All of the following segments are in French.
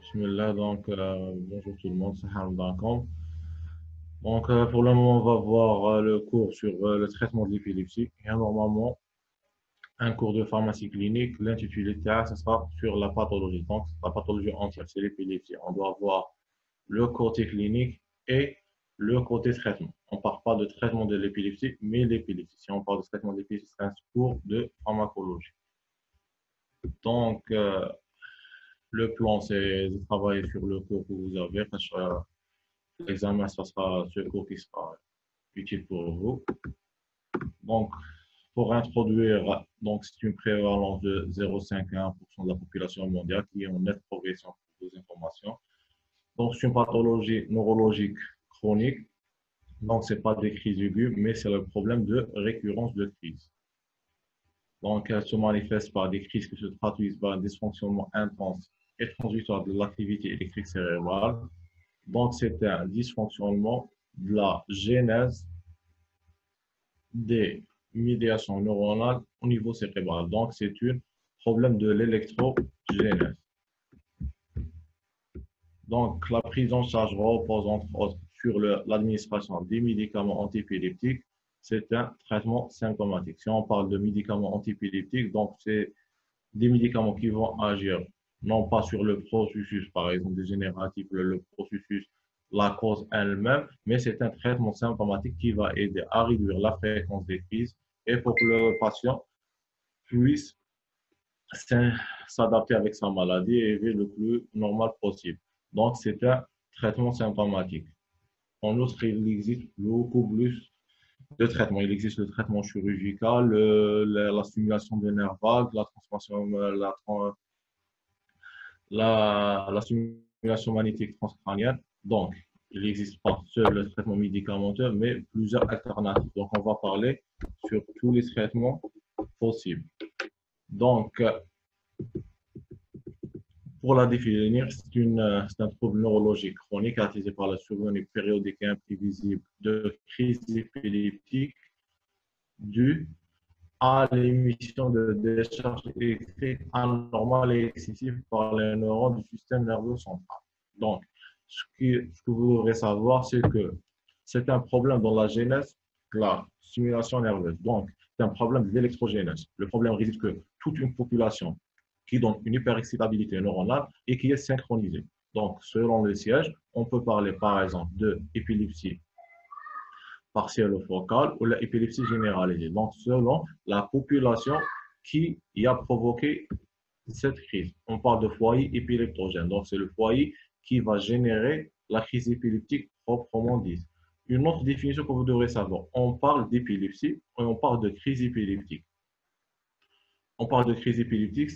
Bismillah, bonjour tout le monde, c'est Harold Dancom. Pour le moment, on va voir le cours sur le traitement de l'épilepsie. Il y a normalement un cours de pharmacie clinique. L'intitulé TAA, ce sera sur la pathologie. Donc, la pathologie entière, c'est l'épilepsie. On doit voir le côté clinique et le côté traitement. On ne parle pas de traitement de l'épilepsie, mais l'épilepsie. Si on parle de traitement de l'épilepsie, c'est un cours de pharmacologie. Donc, euh, le plan, c'est de travailler sur le cours que vous avez. L'examen, ça sera ce cours qui sera utile pour vous. Donc, pour introduire, c'est une prévalence de 0,5 à 1% de la population mondiale qui est en nette progression pour vos informations. Donc, c'est une pathologie neurologique chronique. Donc, ce n'est pas des crises aiguës, mais c'est le problème de récurrence de crise. Donc, elle se manifeste par des crises qui se traduisent par un dysfonctionnement intense et transitoire de l'activité électrique cérébrale. Donc, c'est un dysfonctionnement de la genèse des médiations neuronales au niveau cérébral. Donc, c'est un problème de l'électrogénèse. Donc, la prise en charge repose entre autres sur l'administration des médicaments antiépileptiques. C'est un traitement symptomatique. Si on parle de médicaments antiépileptiques, donc c'est des médicaments qui vont agir non pas sur le processus, par exemple, dégénératif, le processus, la cause elle-même, mais c'est un traitement symptomatique qui va aider à réduire la fréquence des crises et pour que le patient puisse s'adapter avec sa maladie et vivre le plus normal possible. Donc, c'est un traitement symptomatique. En outre, il existe beaucoup plus de traitements. Il existe le traitement chirurgical, la stimulation des nerfs vagues, la transformation, la stimulation magnétique transcrânienne. Donc, il n'existe pas seul le traitement médicamenteux, mais plusieurs alternatives. Donc, on va parler sur tous les traitements possibles. Donc, pour la définir, c'est un trouble neurologique chronique caractérisé par la survenue périodique et imprévisible de crises épileptiques dues à l'émission de décharges électriques anormales et excessives par les neurones du système nerveux central. Donc, ce que vous devrez savoir, c'est que c'est un problème dans la genèse de la stimulation nerveuse. Donc, c'est un problème d'électrogénèse. Le problème réside que toute une population qui donne une hyperexcitabilité neuronale et qui est synchronisée. Donc, selon le siège, on peut parler par exemple de épilepsie partielle ou focale ou l'épilepsie généralisée. Donc, selon la population qui y a provoqué cette crise. On parle de foyer épileptogène. Donc, c'est le foyer qui va générer la crise épileptique proprement dite. Une autre définition que vous devrez savoir, on parle d'épilepsie et on parle de crise épileptique. On parle de crise épileptique,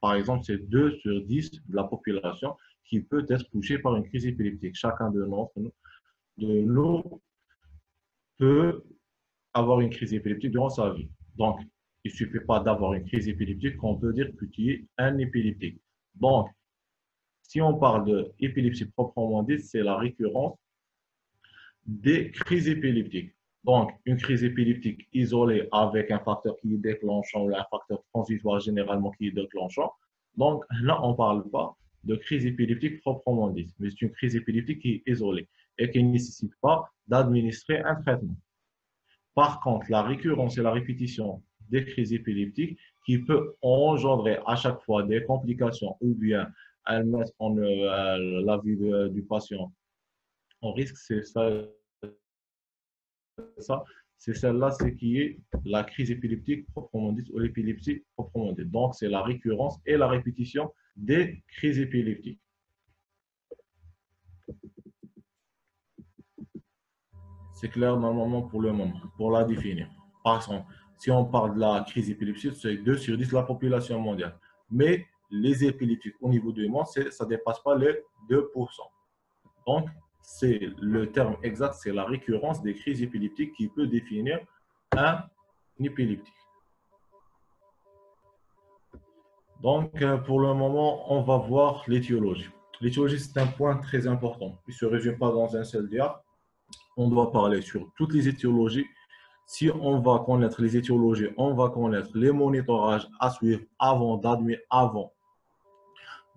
par exemple, c'est 2 sur 10 de la population qui peut être touchée par une crise épileptique. Chacun de nous peut avoir une crise épileptique durant sa vie. Donc, il ne suffit pas d'avoir une crise épileptique qu'on peut dire que tu es un épileptique. Donc, si on parle d'épilepsie proprement dite, c'est la récurrence des crises épileptiques. Donc, une crise épileptique isolée avec un facteur qui est déclenchant ou un facteur transitoire généralement qui est déclenchant. Donc, là, on ne parle pas de crise épileptique proprement dite, mais c'est une crise épileptique qui est isolée et qui ne nécessite pas d'administrer un traitement. Par contre, la récurrence et la répétition des crises épileptiques qui peut engendrer à chaque fois des complications ou bien elles mettent la vie du patient en risque, ça, c'est celle-là, c'est qui est la crise épileptique proprement dite ou l'épilepsie proprement dite. Donc, c'est la récurrence et la répétition des crises épileptiques. C'est clair normalement pour le moment, pour la définir. Par exemple, si on parle de la crise épileptique, c'est 2 sur 10 de la population mondiale. Mais les épileptiques au niveau du monde, ça ne dépasse pas les 2%. Donc, c'est le terme exact, c'est la récurrence des crises épileptiques qui peut définir un épileptique. Donc, pour le moment, on va voir l'étiologie. L'étiologie, c'est un point très important. Il ne se résume pas dans un seul dia. On doit parler sur toutes les étiologies. Si on va connaître les étiologies, on va connaître les monitorages à suivre avant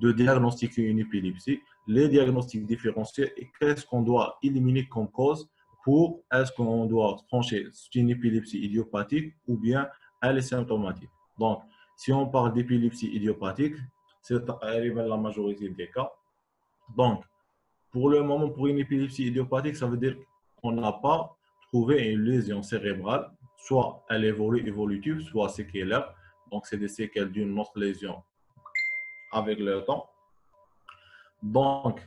de diagnostiquer une épilepsie, les diagnostics différentiels et qu'est-ce qu'on doit éliminer comme cause pour est-ce qu'on doit trancher c'est une épilepsie idiopathique ou bien elle est symptomatique. Donc, si on parle d'épilepsie idiopathique, c'est la majorité des cas. Donc, pour le moment, pour une épilepsie idiopathique, ça veut dire qu'on n'a pas trouvé une lésion cérébrale, soit elle évolutive, soit séquelaire. Donc, c'est des séquelles d'une autre lésion avec le temps. Donc,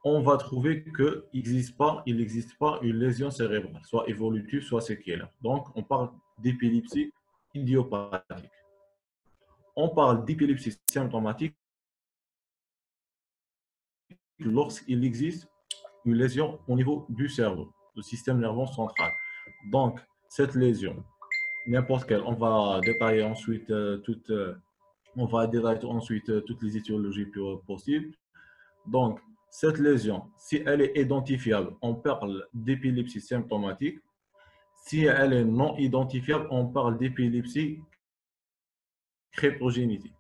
on va trouver qu'il n'existe pas une lésion cérébrale, soit évolutive, soit séquelaire. Donc, on parle d'épilepsie idiopathique. On parle d'épilepsie symptomatique lorsqu'il existe une lésion au niveau du cerveau, du système nerveux central. Donc, cette lésion, n'importe quelle, on va détailler ensuite toutes les étiologies possibles. Donc, cette lésion, si elle est identifiable, on parle d'épilepsie symptomatique. Si elle est non identifiable, on parle d'épilepsie cryptogénique.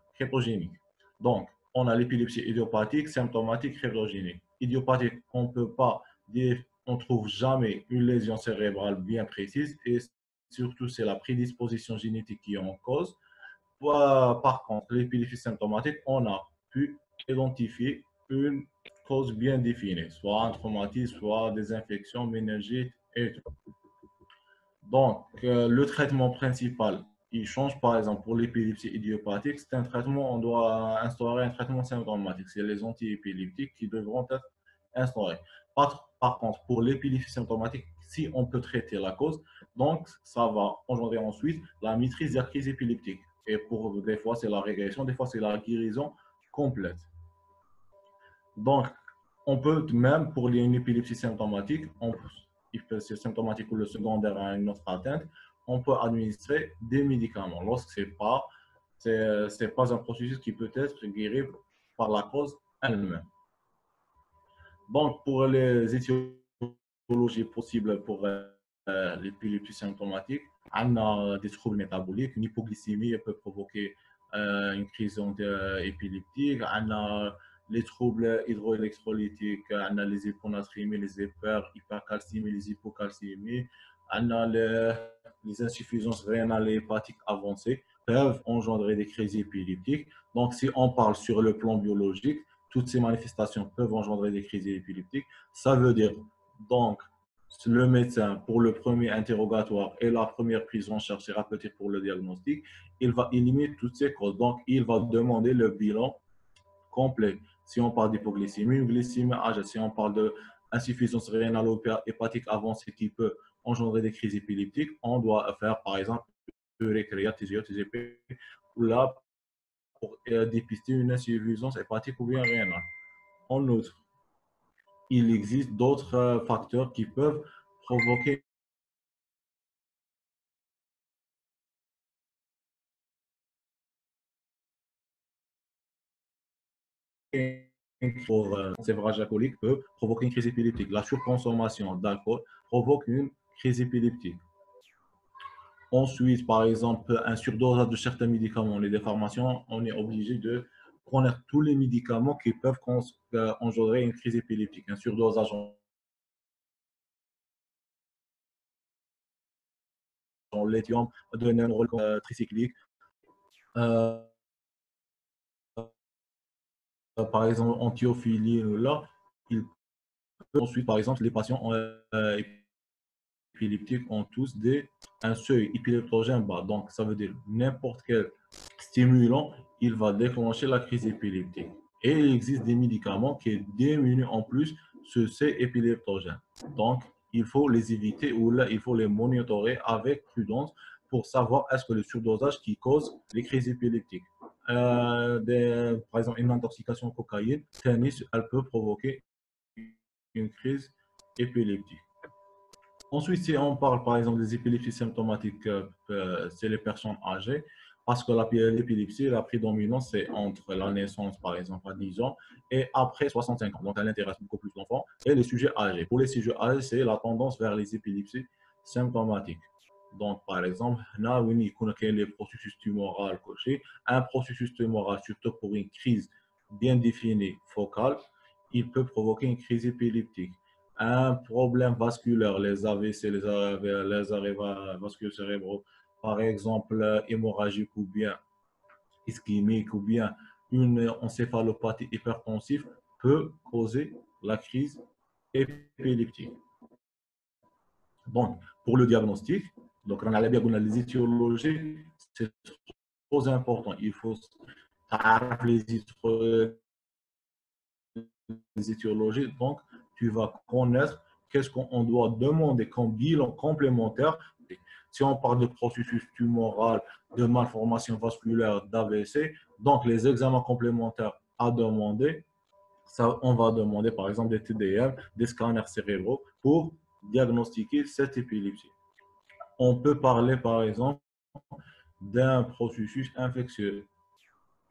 Donc, on a l'épilepsie idiopathique, symptomatique, cryptogénique. Idiopathique, on ne peut pas dire, on ne trouve jamais une lésion cérébrale bien précise et surtout, c'est la prédisposition génétique qui est en cause. Par contre, l'épilepsie symptomatique, on a pu identifier une cause bien définie, soit un traumatisme, soit des infections méningites et tout. Donc, le traitement principal, il change par exemple pour l'épilepsie idiopathique, c'est un traitement, on doit instaurer un traitement symptomatique. C'est les antiépileptiques qui devront être instaurés. Par contre, pour l'épilepsie symptomatique, si on peut traiter la cause, donc ça va engendrer ensuite la maîtrise de la crise épileptique. Et pour des fois, c'est la régression, des fois, c'est la guérison complète. Donc, on peut même, pour une épilepsie symptomatique, c'est symptomatique ou le secondaire à une autre atteinte, on peut administrer des médicaments lorsque c'est pas un processus qui peut être guéri par la cause elle-même. Donc, pour les étiologies possibles pour l'épilepsie symptomatique, on a des troubles métaboliques, une hypoglycémie peut provoquer une crise épileptique, on a les troubles hydroélectrolytiques, on a les hyponatrémies, les hypercalcémies, les hypocalcémies, on a les insuffisances rénales et hépatiques avancées peuvent engendrer des crises épileptiques. Donc, si on parle sur le plan biologique, toutes ces manifestations peuvent engendrer des crises épileptiques. Ça veut dire, donc, le médecin, pour le premier interrogatoire et la première prise en charge thérapeutique pour le diagnostic, il va éliminer toutes ces causes. Donc, il va demander le bilan complet. Si on parle d'hypoglycémie, une glycémie âgée, si on parle d'insuffisance rénale ou hépatique avancée qui peut engendrer des crises épileptiques, on doit faire, par exemple, TGP, ou là, pour dépister une insuffisance hépatique ou bien rénale. En outre, il existe d'autres facteurs qui peuvent provoquer pour sévrage alcoolique peut provoquer une crise épileptique. La surconsommation d'alcool provoque une crise épileptique. Ensuite, par exemple, un surdosage de certains médicaments, les déformations, on est obligé de connaître tous les médicaments qui peuvent engendrer une crise épileptique. Un surdosage en lithium, de neurones tricycliques. Par exemple, en théophilie, là, il peut ensuite, par exemple, les patients épileptiques ont tous un seuil épileptogène bas. Donc, ça veut dire n'importe quel stimulant, il va déclencher la crise épileptique. Et il existe des médicaments qui diminuent en plus ce seuil épileptogène. Donc, il faut les éviter ou là, il faut les monitorer avec prudence pour savoir est-ce que le surdosage qui cause les crises épileptiques. Par exemple, une intoxication cocaïne, tennis, elle peut provoquer une crise épileptique. Ensuite, si on parle par exemple des épilepsies symptomatiques, c'est les personnes âgées, parce que l'épilepsie, la prédominance, c'est entre la naissance, par exemple, à 10 ans et après 65 ans. Donc, elle intéresse beaucoup plus d'enfants et les sujets âgés. Pour les sujets âgés, c'est la tendance vers les épilepsies symptomatiques. Donc, par exemple, là, oui, on a les processus tumoraux cochés. Un processus tumoral, surtout pour une crise bien définie focale, il peut provoquer une crise épileptique. Un problème vasculaire, les AVC, les arrêts vasculaires cérébraux, par exemple, hémorragique ou bien ischémique ou bien une encéphalopathie hypertensive peut causer la crise épileptique. Donc, pour le diagnostic, donc on a bien les étiologies, c'est trop important. Il faut savoir les étiologies. Donc, tu vas connaître qu'est-ce qu'on doit demander comme bilan complémentaire. Si on parle de processus tumoral, de malformation vasculaire, d'AVC, donc les examens complémentaires à demander, ça, on va demander par exemple des TDM, des scanners cérébraux pour diagnostiquer cette épilepsie. On peut parler par exemple d'un processus infectieux.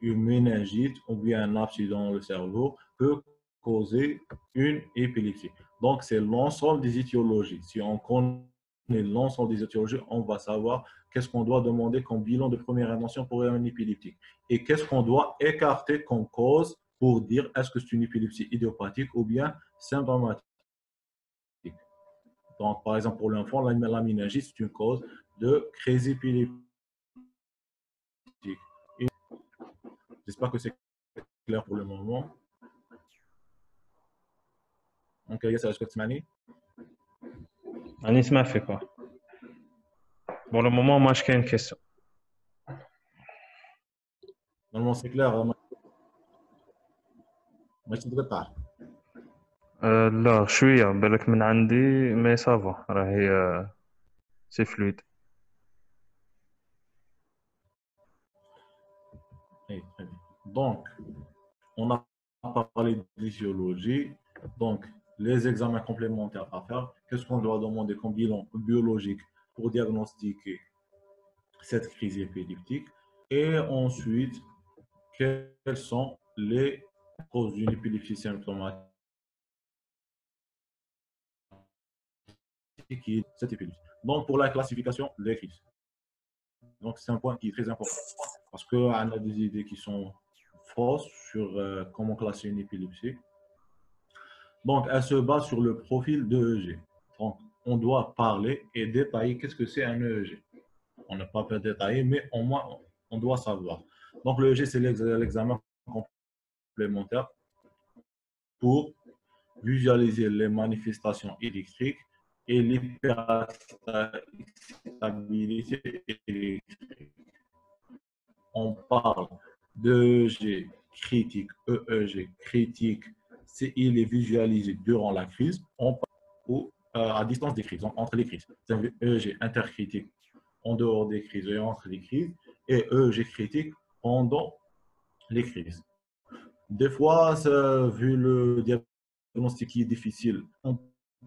Une méningite ou bien un abcès dans le cerveau peut causer une épilepsie. Donc, c'est l'ensemble des étiologies. Si on connaît l'ensemble des étiologies, on va savoir qu'est-ce qu'on doit demander comme bilan de première invention pour une épileptique et qu'est-ce qu'on doit écarter comme cause pour dire est-ce que c'est une épilepsie idiopathique ou bien symptomatique. Donc, par exemple, pour l'enfant, la méningite, c'est une cause de crise épileptique. J'espère que c'est clair pour le moment. Donc, Yasser, est-ce que tu m'as dit? أنا نسمع فيك واه. Pour le moment, moi, j'ai une question. Normalement, c'est clair. ماشي تقطع. لا شوية بالك من عندي مي سافا راهي سي فلويد. Donc, on a parlé de physiologie. Donc, les examens complémentaires à faire. Qu'est-ce qu'on doit demander comme bilan biologique pour diagnostiquer cette crise épileptique? Et ensuite, quelles sont les causes d'une épilepsie symptomatique qui est cette épilepsie? Donc, pour la classification des crises. Donc, c'est un point qui est très important parce qu'on a des idées qui sont fausses sur comment classer une épilepsie. Donc, elle se base sur le profil de EEG. Donc, on doit parler et détailler qu'est-ce que c'est un EEG. On n'a pas pu détailler, mais au moins, on doit savoir. Donc, l'EEG, c'est l'examen complémentaire pour visualiser les manifestations électriques et l'hyperexcitabilité électrique. On parle d'EEG critique, EEG critique, il est visualisé durant la crise, on parle ou à distance des crises, entre les crises. C'est EEG intercritique en dehors des crises et entre les crises, et EEG critique pendant les crises. Des fois, vu le diagnostic qui est difficile, on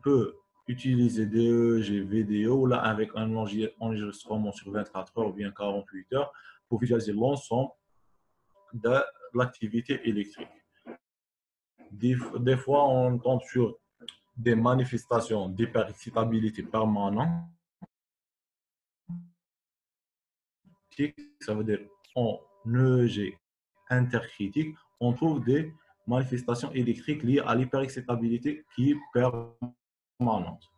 peut utiliser des EEG vidéo là, avec un enregistrement sur 24 heures ou bien 48 heures pour visualiser l'ensemble de l'activité électrique. Des fois, on tombe sur des manifestations d'hyperexcitabilité permanente. Ça veut dire en EEG intercritique, on trouve des manifestations électriques liées à l'hyperexcitabilité qui est permanente.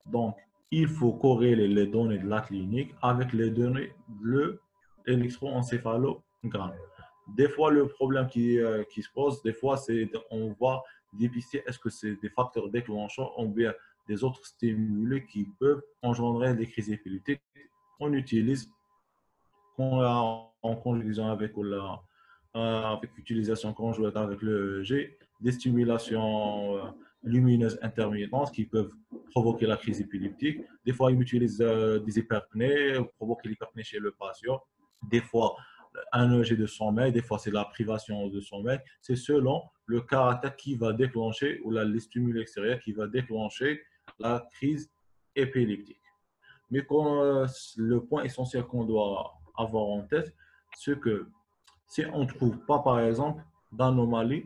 Donc, il faut corréler les données de la clinique avec les données de l'électroencéphalogramme. Des fois, le problème qui se pose, des fois, c'est on va dépister est-ce que c'est des facteurs déclenchants ou bien des autres stimuli qui peuvent engendrer des crises épileptiques. On utilise en conjugaison avec avec l'utilisation conjointe avec le G, des stimulations lumineuses intermittentes qui peuvent provoquer la crise épileptique. Des fois, ils utilisent des hyperpnées, provoquer l'hyperpnée chez le patient. Des fois, un EEG de sommeil, des fois, c'est la privation de sommeil. C'est selon le caractère qui va déclencher, ou les stimuli extérieurs qui va déclencher la crise épileptique. Mais le point essentiel qu'on doit avoir en tête, c'est que si on ne trouve pas, par exemple, d'anomalie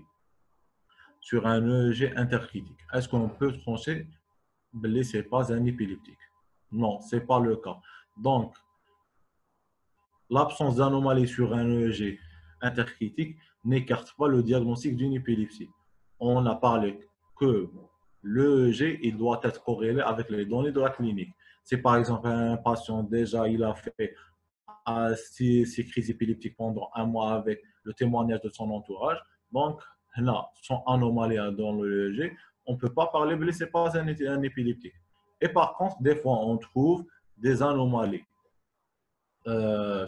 sur un EEG intercritique, est-ce qu'on peut trancher ce n'est pas un épileptique? Non, ce n'est pas le cas. Donc, l'absence d'anomalie sur un EEG intercritique n'écarte pas le diagnostic d'une épilepsie. On a parlé que l'EEG il doit être corrélé avec les données de la clinique. Si par exemple un patient déjà il a fait ses crises épileptiques pendant un mois avec le témoignage de son entourage, donc là, sans anomalie dans l'EEG, on ne peut pas parler, mais ce n'est pas un épileptique. Et par contre, des fois, on trouve des anomalies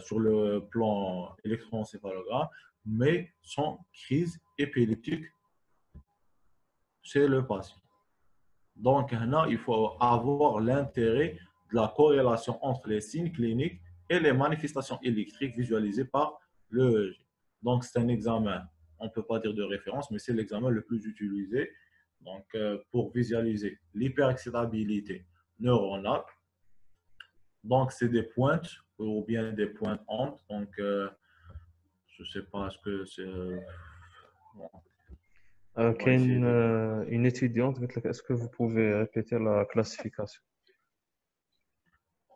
sur le plan électroencéphalogramme, mais sans crise épileptique chez le patient. Donc, là, il faut avoir l'intérêt de la corrélation entre les signes cliniques et les manifestations électriques visualisées par l'EEG. Donc, c'est un examen, on ne peut pas dire de référence, mais c'est l'examen le plus utilisé donc, pour visualiser l'hyperexcitabilité neuronale. Donc, c'est des pointes ou bien des pointes ondes. Donc, je ne sais pas ce que c'est. Bon, on va essayer de voir. Une étudiante, est-ce que vous pouvez répéter la classification?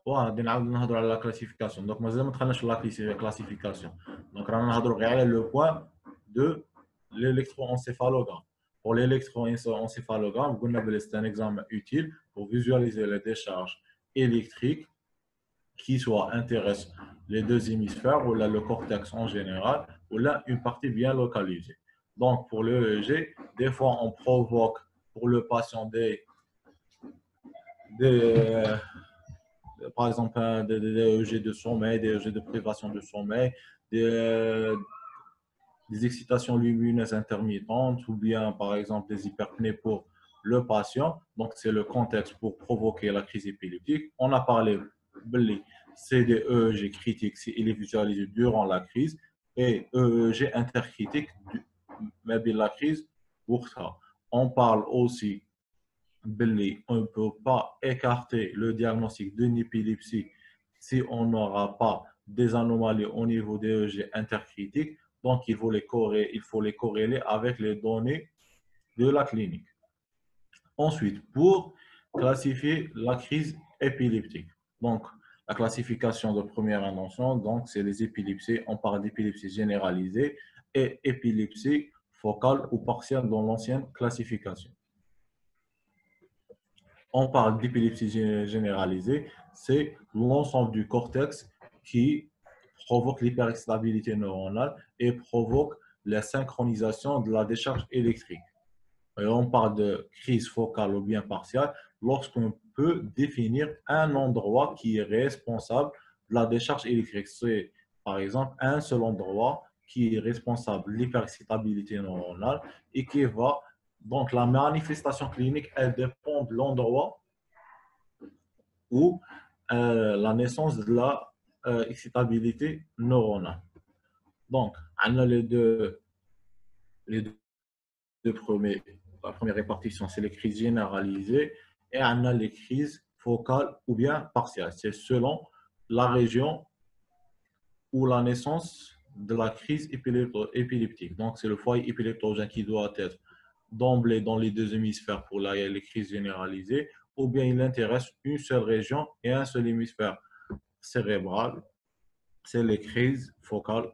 غادي نعاود نهضروا على لا كلاسيفيكاسيون دونك مازال ما دخلناش في لا كلاسيفيكاسيون دونك رانا نهضروا غير على لو بوين دو l'électroencéphalogramme. Pour l'électroencéphalogramme, c'est un examen utile pour visualiser les décharges électriques qui soit intéressent les deux hémisphères ou là, le cortex en général ou là une partie bien localisée. Donc pour le EEG, des fois on provoque pour le patient des par exemple des EEG de sommeil, des EEG de privation de sommeil, des excitations lumineuses intermittentes ou bien par exemple des hyperpnées pour le patient. Donc c'est le contexte pour provoquer la crise épileptique. On a parlé c'est des EEG critiques s'il est visualisé durant la crise et EEG intercritique mais la crise pour ça. On parle aussi on ne peut pas écarter le diagnostic d'une épilepsie si on n'aura pas des anomalies au niveau des EEG intercritiques. Donc, il faut les corréler avec les données de la clinique. Ensuite, pour classifier la crise épileptique. Donc, la classification de première intention, donc c'est les épilepsies. On parle d'épilepsie généralisée et épilepsie focale ou partielle dans l'ancienne classification. On parle d'épilepsie généralisée, c'est l'ensemble du cortex qui provoque l'hyperexcitabilité neuronale et provoque la synchronisation de la décharge électrique. Et on parle de crise focale ou bien partielle lorsqu'on peut définir un endroit qui est responsable de la décharge électrique. C'est par exemple un seul endroit qui est responsable de l'hyperexcitabilité neuronale et qui va donc la manifestation clinique, elle dépend de l'endroit où la naissance de la excitabilité neuronale. Donc, on a les deux premiers. La première répartition, c'est les crises généralisées et on a les crises focales ou bien partielles. C'est selon la région où la naissance de la crise épileptique. Donc, c'est le foyer épileptogène qui doit être d'emblée dans les deux hémisphères pour les crises généralisées, ou bien il intéresse une seule région et un seul hémisphère cérébral, c'est les crises focales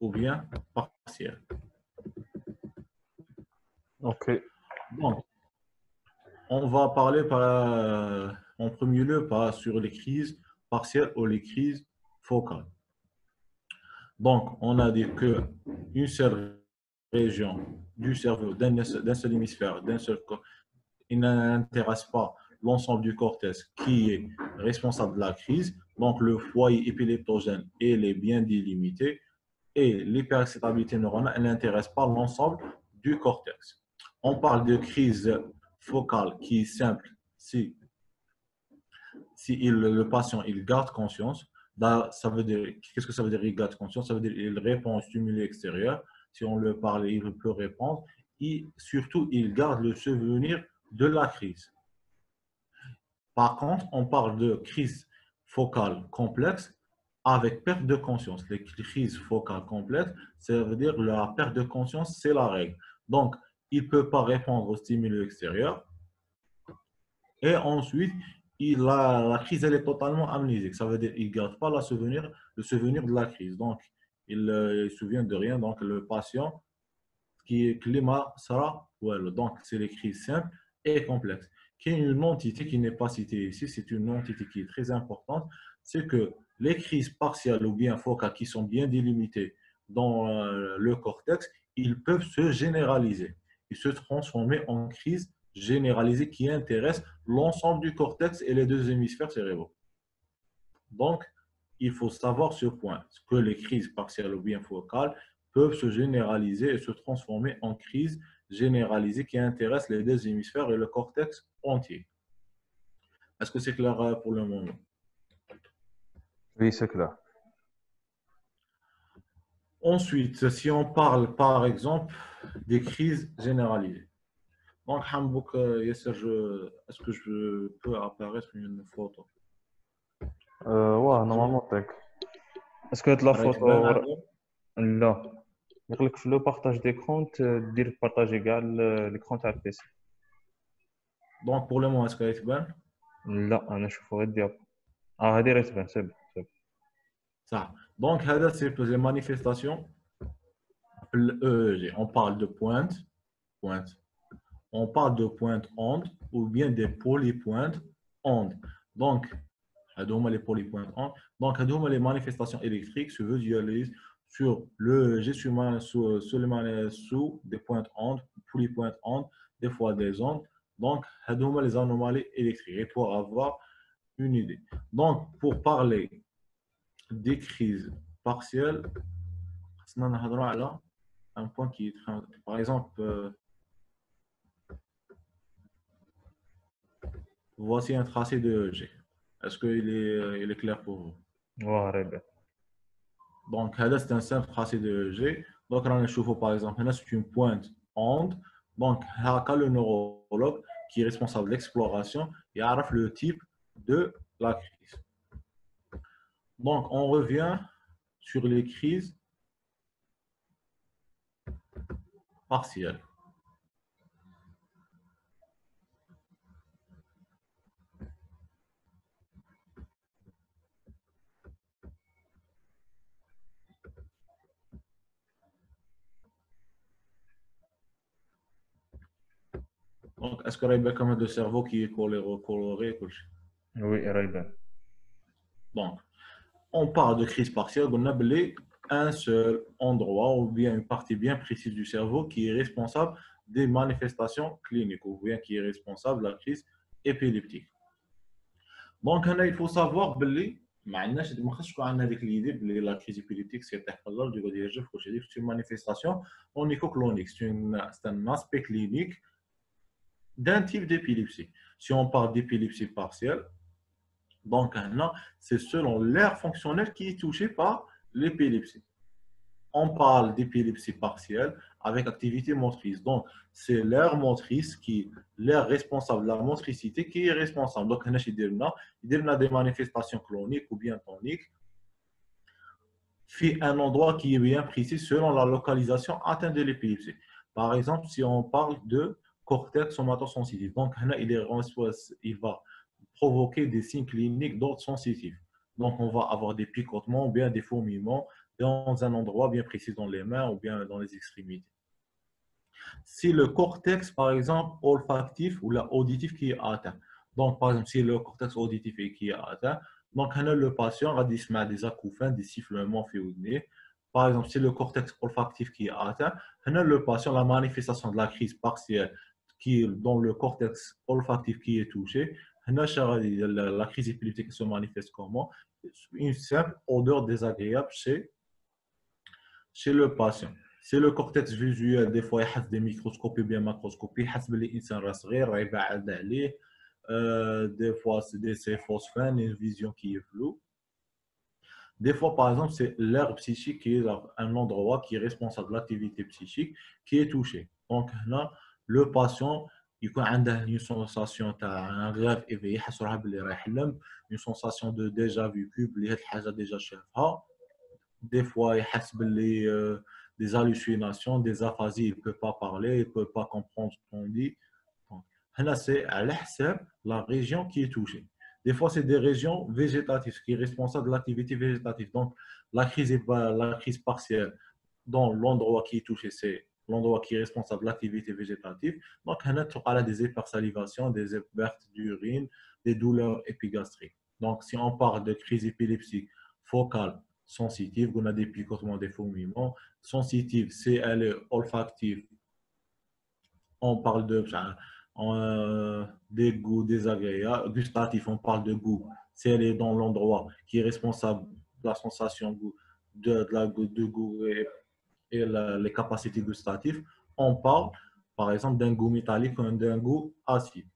ou bien partielles. Ok. Donc, on va parler en premier lieu sur les crises partielles ou les crises focales. Donc, on a dit qu'une seule région du cerveau, d'un seul hémisphère, d'un seul corps, il n'intéresse pas l'ensemble du cortex qui est responsable de la crise. Donc, le foyer épileptogène, il est bien délimité et l'hyperexcitabilité neuronale, elle n'intéresse pas l'ensemble du cortex. On parle de crise focale qui est simple si le patient il garde conscience. Ça veut dire, qu'est-ce que ça veut dire il garde conscience? Ça veut dire qu'il répond au stimuli extérieur. Si on le parle, il peut répondre. Et surtout, il garde le souvenir de la crise. Par contre, on parle de crise focale complexe avec perte de conscience. Les crises focales complexes, ça veut dire la perte de conscience, c'est la règle. Donc, il ne peut pas répondre au stimuli extérieur. Et ensuite, la crise, elle est totalement amnésique. Ça veut dire qu'il ne garde pas le souvenir de la crise. Donc, il ne se souvient de rien. Donc, le patient qui est climat sera well. Donc, c'est les crises simples et complexes. Qui est une entité qui n'est pas citée ici, c'est une entité qui est très importante. C'est que les crises partielles ou bien focales qui sont bien délimitées dans le cortex, ils peuvent se généraliser et se transformer en crise généralisée qui intéresse l'ensemble du cortex et les deux hémisphères cérébraux. Donc, il faut savoir ce point, que les crises partielles ou bien focales peuvent se généraliser et se transformer en crises généralisées qui intéressent les deux hémisphères et le cortex entier. Est-ce que c'est clair pour le moment? Oui, c'est clair. Ensuite, si on parle par exemple des crises généralisées. Donc, Hambouk, Yasser, est-ce que je peux apparaître une photo? Ouais, normalement, tac. Est-ce que la رايك photo... بان هذا؟ لا. يقول لك في لو بارطاج ديكرون دير بارطاجي كاع ليكرون تاع البيسي. Donc, pour le moment, est-ce qu'elle est bien? لا انا نشوفو غير دياب. هذه راه تبان سي بون. Ça. Donc, هذا c'est les manifestations. On parle de pointe. On parle de pointe onde ou bien des polypointes ondes. Donc, les polypointes ondes. Donc, les manifestations électriques se visualisent sur le G sous des pointes ondes, polypointes ondes, des fois des ondes. Donc, les anomalies électriques. Et pour avoir une idée. Donc, pour parler des crises partielles, on a un point qui est très... Par exemple, voici un tracé de G. Est-ce il est clair pour vous? واه راه يبان. Donc, c'est un simple tracé de G. Donc, on a par exemple, c'est une pointe onde. Donc, le neurologue qui est responsable de l'exploration, il a le type de la crise. Donc, on revient sur les crises partielles. Donc, est-ce qu'il y a comme le cerveau qui est coloré? وي راه يبان. Donc, on parle de crise partielle, on a un seul endroit ou bien une partie bien précise du cerveau qui est responsable des manifestations cliniques ou bien qui est responsable de la crise épileptique. Donc, il faut savoir que la crise épileptique, c'est une manifestation onychoclonique, c'est un aspect clinique d'un type d'épilepsie. Si on parle d'épilepsie partielle, donc c'est selon l'aire fonctionnelle qui est touchée par l'épilepsie. On parle d'épilepsie partielle avec activité motrice. Donc, c'est l'aire motrice l'aire responsable de la motricité qui est responsable. Donc, il y a des manifestations cloniques ou bien toniques في un endroit qui est bien précis selon la localisation atteinte de l'épilepsie. Par exemple, si on parle de cortex somatosensitif, donc il va provoquer des signes cliniques d'ordre sensitif. Donc, on va avoir des picotements ou bien des fourmillements dans un endroit bien précis dans les mains ou bien dans les extrémités. Si le cortex, par exemple, olfactif ou auditif qui est atteint, donc par exemple, si le cortex auditif est qui est atteint, donc le patient a des acouphènes, des sifflements féodés. Par exemple, si le cortex olfactif qui est atteint, le patient, la manifestation de la crise partielle qui est dans le cortex olfactif qui est touché, la crise épileptique se manifeste comment? Une simple odeur désagréable chez le patient. C'est le cortex visuel, des fois, il y a des microscopies bien macroscopies, des fois, c'est phosphène, une vision qui est floue. Des fois, par exemple, c'est l'air psychique qui est un endroit qui est responsable de l'activité psychique qui est touché. Donc, là, le patient, il a une sensation un rêve éveillé, une sensation de déjà vécu, déjà des fois, il y a des hallucinations, des aphasies, il ne peut pas parler, il ne peut pas comprendre ce qu'on dit. Donc, là, c'est à l'hsab la région qui est touchée. Des fois, c'est des régions végétatives qui sont responsables de l'activité végétative. Donc, la crise partielle dans l'endroit qui est touché, c'est l'endroit qui est responsable de l'activité végétative. Donc, on a des hypersalivations, des pertes d'urine, des douleurs épigastriques. Donc, si on parle de crise épileptique focale sensitive, on a des picotements, des fourmillements. Sensitive, c'est elle est olfactive. On parle des goûts désagréables. Gustatif, on parle de goût. Si elle est dans l'endroit qui est responsable de la sensation de goût et les capacités gustatives, on parle par exemple d'un goût métallique ou d'un goût acide.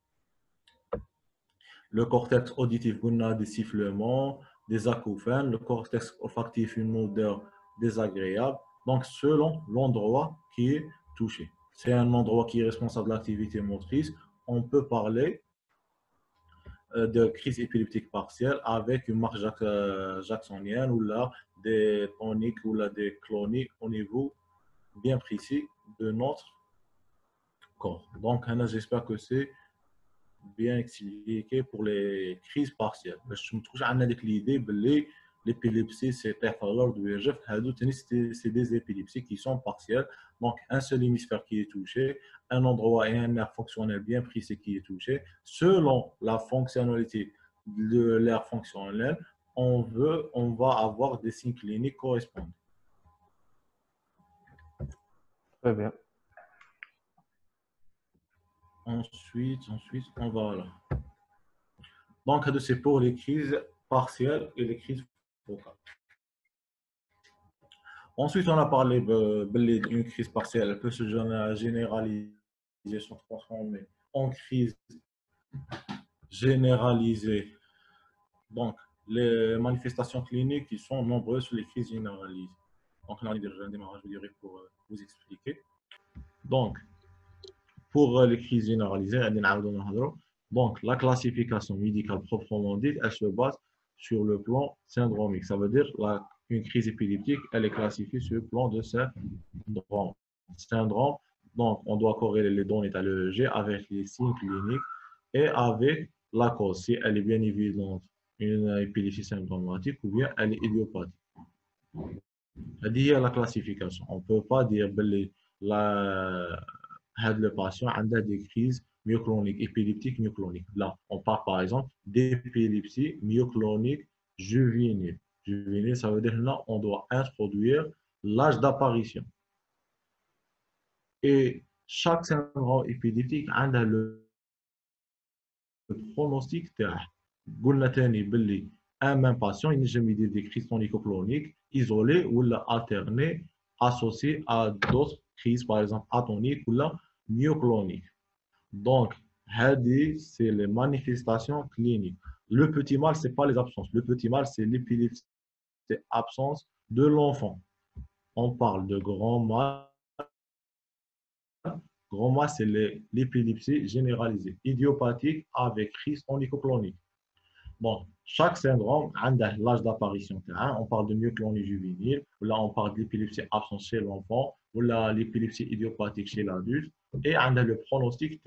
Le cortex auditif, on a des sifflements, des acouphènes. Le cortex olfactif, une odeur désagréable. Donc, selon l'endroit qui est touché. C'est un endroit qui est responsable de l'activité motrice. On peut parler de crise épileptique partielle avec une marche jacksonienne ou là des toniques ou là des cloniques au niveau bien précis de notre corps. Donc, j'espère que c'est bien expliqué pour les crises partielles. Je me trouve avec l'idée que l'épilepsie, c'est des épilepsies qui sont partielles. Donc, un seul hémisphère qui est touché, un endroit et un nerf fonctionnel bien précis qui est touché. Selon la fonctionnalité de l'air fonctionnel, on va avoir des signes cliniques correspondants. Très bien. Ensuite, on va là. Donc, c'est pour les crises partielles et les crises focales. Ensuite, on a parlé d'une crise partielle. Elle peut se généraliser, se transformer en crise généralisée. Donc, les manifestations cliniques qui sont nombreuses sur les crises généralisées. Donc, on a déjà un démarrage, je dirais, pour vous expliquer. Donc, pour les crises généralisées, donc la classification médicale proprement dite, elle se base sur le plan syndromique. Ça veut dire une crise épileptique, elle est classifiée sur le plan de syndrome. Syndrome, donc on doit corréler les données à l'EEG avec les signes cliniques et avec la cause, si elle est bien évidente, une épilepsie symptomatique ou bien elle est idiopathique. C'est-à-dire la classification. On ne peut pas dire que le patient a des crises myocloniques, épileptiques myocloniques. Là, on parle par exemple d'épilepsie myoclonique juvénile. Juvénile, ça veut dire que là, on doit introduire l'âge d'apparition. Et chaque syndrome épileptique a le pronostic. قلنا تاني باللي un même patient il نجم يدير des crises tonico-cloniques isolées ou alternées associées à d'autres crises par exemple atoniques ou myocloniques. Donc c'est les manifestations cliniques. Le petit mal c'est pas les absences. Le petit mal c'est l'épilepsie, c'est absence de l'enfant. On parle de grand mal. Grand mal c'est l'épilepsie généralisée, idiopathique avec crise tonico-clonique. Bon, chaque syndrome a l'âge d'apparition. On parle de myoclonie juvénile, ou là on parle de l'épilepsie absente chez l'enfant, ou là l'épilepsie idiopathique chez l'adulte, et on a le pronostic.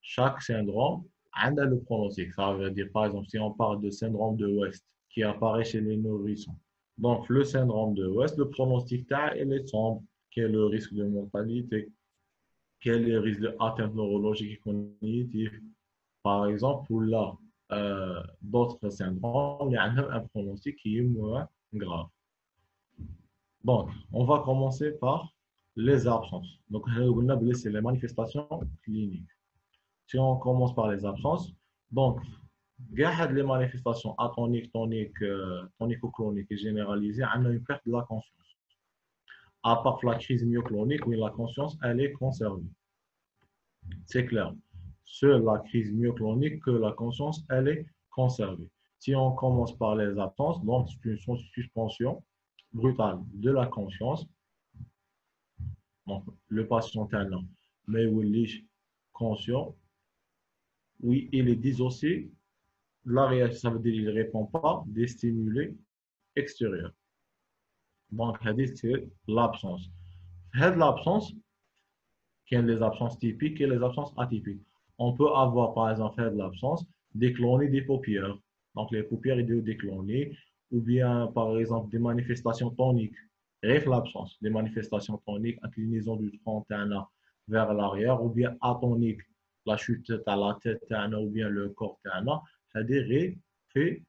Chaque syndrome a le pronostic. Ça veut dire, par exemple, si on parle de syndrome de West qui apparaît chez les nourrissons. Donc, le syndrome de West, le pronostic est sombre. Quel est le risque de mortalité? Quel est le risque d'atteinte neurologique et cognitive? Par exemple, pour là, d'autres syndromes, il y a un pronostic qui est moins grave. Donc, on va commencer par les absences. Donc, c'est les manifestations cliniques. Si on commence par les absences, donc, les manifestations atoniques, tonico-cloniques et généralisées, on a une perte de la conscience. À part la crise myoclonique, où la conscience, elle est conservée. C'est clair. Seule la crise myoclonique que la conscience, elle est conservée. Si on commence par les absences, donc c'est une suspension brutale de la conscience. Donc, le patient est là, mais il est conscient. Oui, il est dissocié. La réaction, ça veut dire qu'il ne répond pas des stimuli extérieurs. Donc, c'est l'absence. L'absence, qui est les absences typiques et les absences atypiques. On peut avoir, par exemple, de l'absence des clonies des paupières. Donc, les paupières idéodéclonées, ou bien, par exemple, des manifestations toniques, avec l'absence des manifestations toniques, inclinaison du 31 vers l'arrière, ou bien atonique, la chute à la tête ou bien le corps c'est-à-dire fait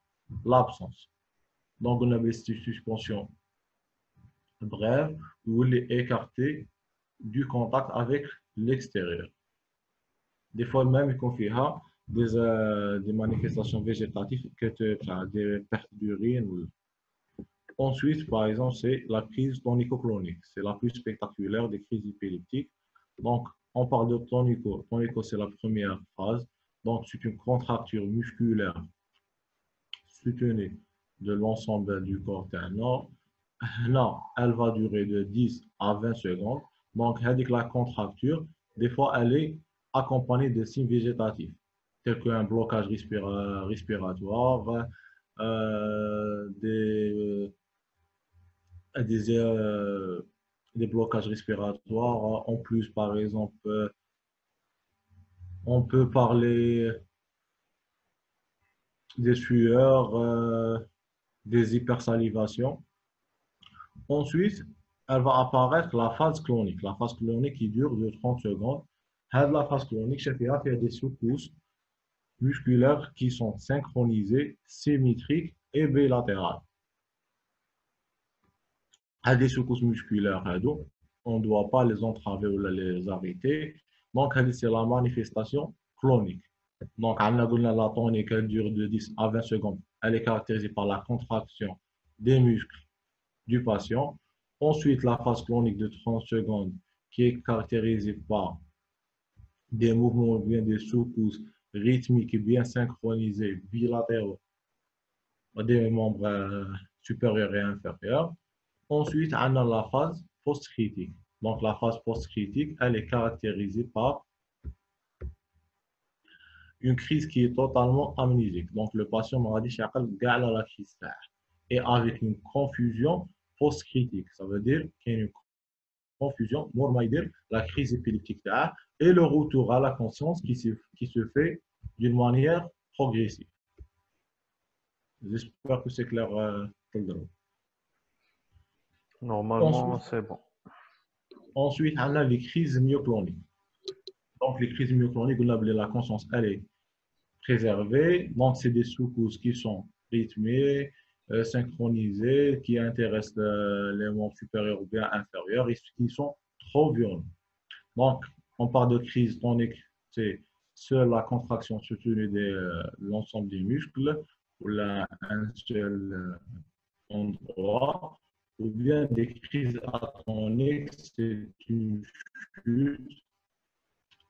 l'absence. Donc, on a des suspensions brèves où il est écarté du contact avec l'extérieur. Des fois même, il confie des manifestations végétatives, des pertes d'urine. Ensuite, par exemple, c'est la crise tonico-clonique. C'est la plus spectaculaire des crises épileptiques. Donc, on parle de tonico. Tonico, c'est la première phase. Donc, c'est une contracture musculaire soutenue de l'ensemble du corps ternaire. Là, elle va durer de 10 à 20 secondes. Donc, la contracture, des fois, elle est accompagnée de signes végétatifs, tels qu'un blocage respiratoire, euh, des, des, euh, des blocages respiratoires. En plus, par exemple, on peut parler des sueurs, des hypersalivations. Ensuite, elle va apparaître la phase clonique. La phase clonique qui dure de 30 secondes. La phase clonique, il y a des secousses musculaires qui sont synchronisées, symétriques et bilatérales. Des secousses musculaires, on ne doit pas les entraver ou les arrêter. Donc, c'est la manifestation clonique. Donc, la tonique, elle dure de 10 à 20 secondes. Elle est caractérisée par la contraction des muscles du patient. Ensuite, la phase clonique de 30 secondes qui est caractérisée par des mouvements bien des secousses rythmiques et bien synchronisés bilatéraux des membres supérieurs et inférieurs. Ensuite, on a la phase post-critique. Donc, la phase post-critique, elle est caractérisée par une crise qui est totalement amnésique. Donc, le patient m'a dit à la crise et avec une confusion post-critique. Ça veut dire qu'il y a une confusion, la crise épileptique et le retour à la conscience qui se fait d'une manière progressive. J'espère que c'est clair. Normalement, c'est bon. Ensuite, on a les crises myocloniques. Donc, les crises myocloniques, la conscience, elle est préservée. Donc, c'est des secousses qui sont rythmées, synchronisées, qui intéressent les membres supérieurs ou bien inférieurs et qui sont trop violents. Donc, on parle de crise tonique, c'est seule la contraction soutenue de l'ensemble des muscles ou un seul endroit, ou bien des crises atoniques, c'est une chute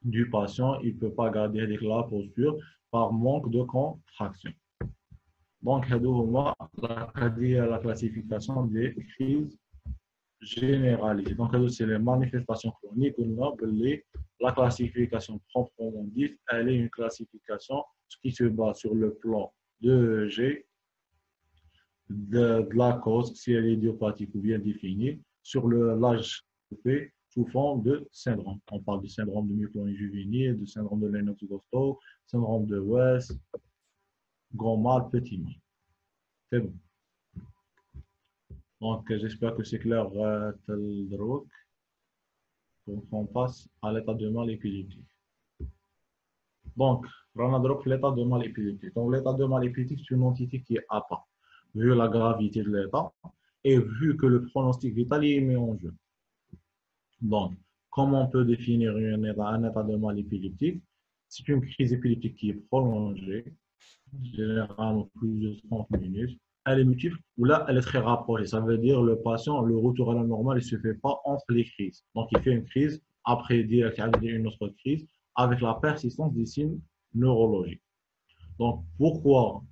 du patient, il ne peut pas garder la posture par manque de contraction. Donc, la classification des crises généralisées. Donc, c'est les manifestations chroniques. La classification proprement dite, elle est une classification qui se base sur le plan de EEG, de la cause, si elle est idiopathique ou bien définie, sur l'âge coupé sous forme de syndrome. On parle du syndrome de myoclonie juvénile, du syndrome de Lennox-Gastaut, syndrome de West, grand mal, petit mal. C'est bon. Donc, j'espère que c'est clair, pour qu'on passe à l'état de mal épileptique. Donc, Ranadrop, l'état de mal épileptique. Donc, l'état de mal épileptique, c'est une entité qui est à part, vu la gravité de l'état et vu que le pronostic vital est mis en jeu. Donc, comment on peut définir un état de mal épileptique? C'est une crise épileptique qui est prolongée, généralement plus de 30 minutes. Elle est multiple ou là, elle est très rapprochée. Ça veut dire le patient, le retour à la normale, il ne se fait pas entre les crises. Donc, il fait une crise, après une autre crise, avec la persistance des signes neurologiques. Donc, pourquoi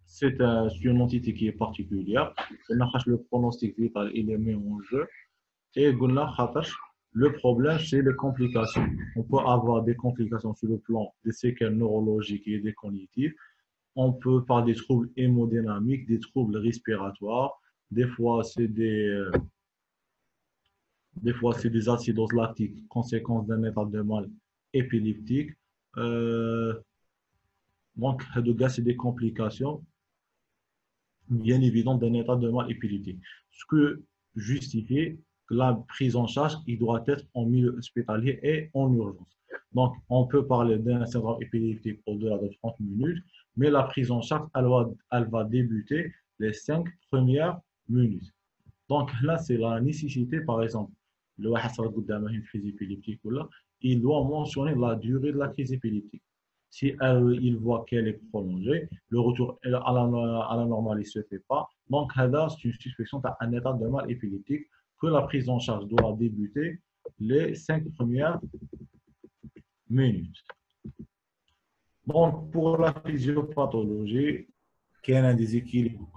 c'est une entité qui est particulière? Le pronostic vital, il est mis en jeu. Et le problème, c'est les complications. On peut avoir des complications sur le plan des séquelles neurologiques et des cognitives. On peut parler des troubles hémodynamiques, des troubles respiratoires. Des fois, c'est des acidoses lactiques, conséquence d'un état de mal épileptique. Donc, c'est des complications bien évidentes d'un état de mal épileptique. Ce que justifie que la prise en charge, il doit être en milieu hospitalier et en urgence. Donc, on peut parler d'un syndrome épileptique au-delà de 30 minutes, mais la prise en charge, elle va débuter les 5 premières minutes. Donc là, c'est la nécessité, par exemple, le une crise épileptique, il doit mentionner la durée de la crise épileptique. Si il voit qu'elle est prolongée, le retour à la normale ne se fait pas. Donc, c'est une suspicion d'un état de mal épileptique que la prise en charge doit débuter les 5 premières minutes. Donc, pour la physiopathologie, qu'il y a un déséquilibre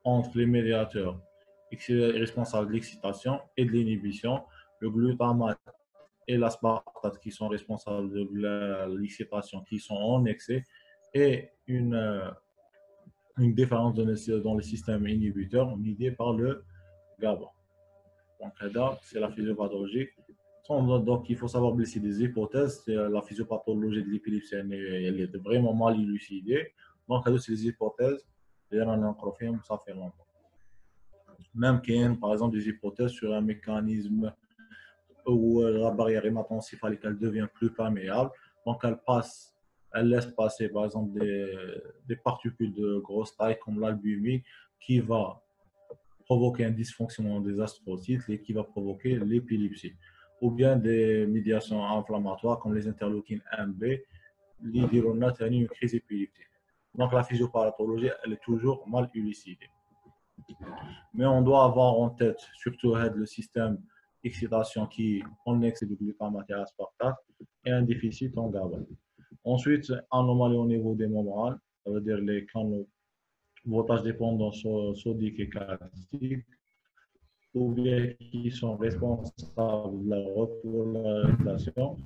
entre les médiateurs responsables de l'excitation et de l'inhibition, le glutamate et l'aspartate qui sont responsables de l'excitation, qui sont en excès, et une différence dans le système inhibiteur médié par le GABA. Donc, là, c'est la physiopathologie. Donc, il faut savoir blesser des hypothèses. La physiopathologie de l'épilepsie, elle est vraiment mal élucidée. Donc, c'est des hypothèses. Ça fait longtemps. Même qu'il y a, par exemple, des hypothèses sur un mécanisme où la barrière hémato-encéphalique elle devient plus perméable. Donc, elle laisse passer, par exemple, des particules de grosse taille comme l'albumine qui va provoquer un dysfonctionnement des astrocytes et qui va provoquer l'épilepsie. Ou bien des médiations inflammatoires comme les interleukines 1B, l'idironate et une crise épileptique. Donc, la physiopathologie, elle est toujours mal élucidée. Mais on doit avoir en tête surtout le système d'excitation qui en excès de glutamate et aspartate et un déficit en GABA. Ensuite, anomalie au niveau des membranes, ça veut dire les canaux voltage dépendant sodique et calcique, ou bien qui sont responsables de la repolarisation,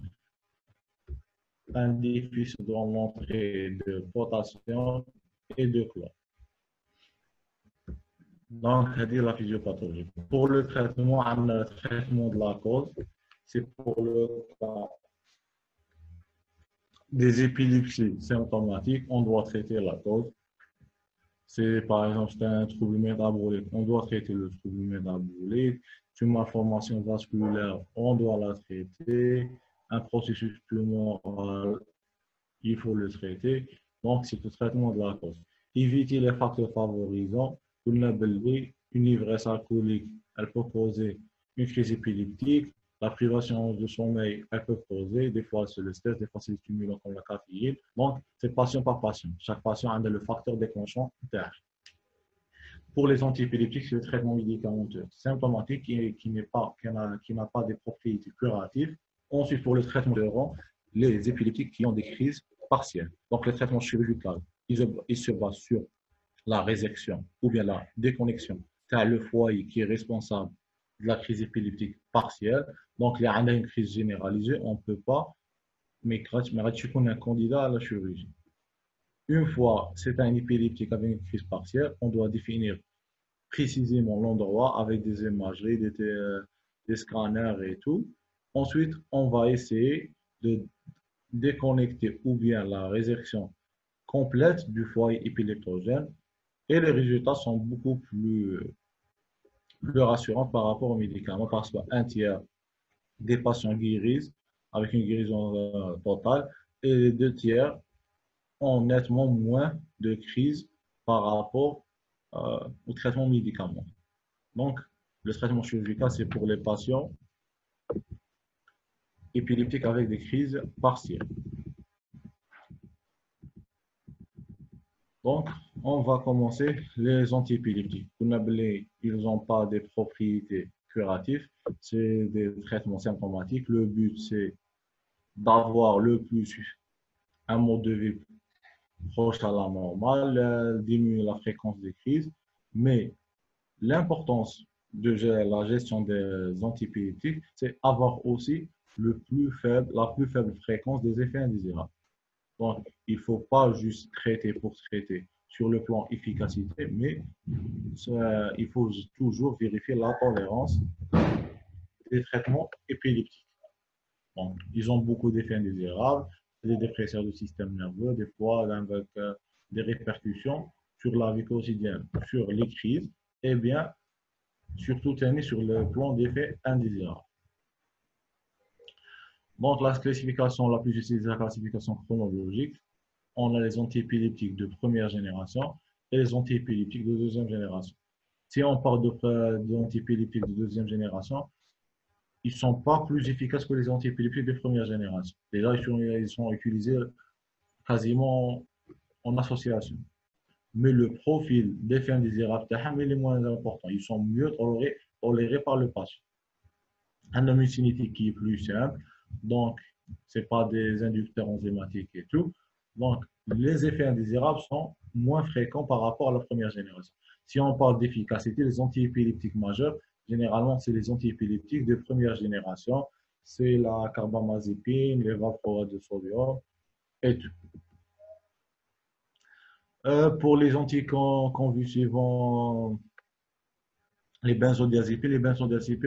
un déficit dans l'entrée de potassium et de chlore. Donc, c'est la physiopathologie. Pour le traitement de la cause, c'est pour le cas des épilepsies symptomatiques, on doit traiter la cause. C'est par exemple un trouble métabolique, on doit traiter le trouble métabolique. Une malformation vasculaire, on doit la traiter. Un processus tumoral, il faut le traiter. Donc, c'est le traitement de la cause. Éviter les facteurs favorisants. Une ivresse alcoolique, elle peut causer une crise épileptique. La privation de sommeil, elle peut causer, des fois c'est le stress, des fois c'est le stimulant comme la caféine. Donc, c'est patient par patient. Chaque patient a le facteur déclenchant interne. Pour les antiépileptiques, c'est le traitement médicamenteux symptomatique qui n'a pas des propriétés curatives. Ensuite, pour le traitement de rang, les épileptiques qui ont des crises partielles. Donc, le traitement chirurgical, il se base sur la résection ou bien la déconnexion. C'est le foyer qui est responsable de la crise épileptique partielle. Donc, il y a une crise généralisée, on ne peut pas, mais tu connais un candidat à la chirurgie. Une fois c'est un épileptique avec une crise partielle, on doit définir précisément l'endroit avec des imageries, des scanners et tout. Ensuite, on va essayer de déconnecter ou bien la résection complète du foyer épileptogène et les résultats sont beaucoup plus rassurants par rapport aux médicaments parce qu'un tiers des patients guérissent avec une guérison totale et les 2 tiers ont nettement moins de crises par rapport au traitement médicament. Donc, le traitement chirurgical, c'est pour les patients épileptiques avec des crises partielles. Donc, on va commencer les antiépileptiques. Ils n'ont pas des propriétés curatives, c'est des traitements symptomatiques. Le but, c'est d'avoir le plus un mode de vie proche à la normale, diminuer la fréquence des crises, mais l'importance de la gestion des antiépileptiques, c'est avoir aussi la plus faible fréquence des effets indésirables. Donc, il ne faut pas juste traiter pour traiter sur le plan efficacité, mais il faut toujours vérifier la tolérance des traitements épileptiques. Donc, ils ont beaucoup d'effets indésirables. des dépresseurs du système nerveux, des fois avec des répercussions sur la vie quotidienne, sur les crises, et bien surtout sur le plan d'effets indésirables. Donc, la classification la plus utilisée, la classification chronologique, on a les antiépileptiques de première génération et les antiépileptiques de deuxième génération. Si on parle d'antiépileptiques de deuxième génération, ils ne sont pas plus efficaces que les antiépileptiques de première génération. Déjà, ils sont utilisés quasiment en association. Mais le profil d'effet indésirable est moins important. Ils sont mieux tolérés par le patient. Un homme cinétique qui est plus simple, donc ce n'est pas des inducteurs enzymatiques et tout. Donc, les effets indésirables sont moins fréquents par rapport à la première génération. Si on parle d'efficacité, les antiépileptiques majeurs, généralement, c'est les antiépileptiques de première génération. C'est la carbamazépine, les valproate de sodium et tout. Pour les anticonvulsivants, les benzodiazépines,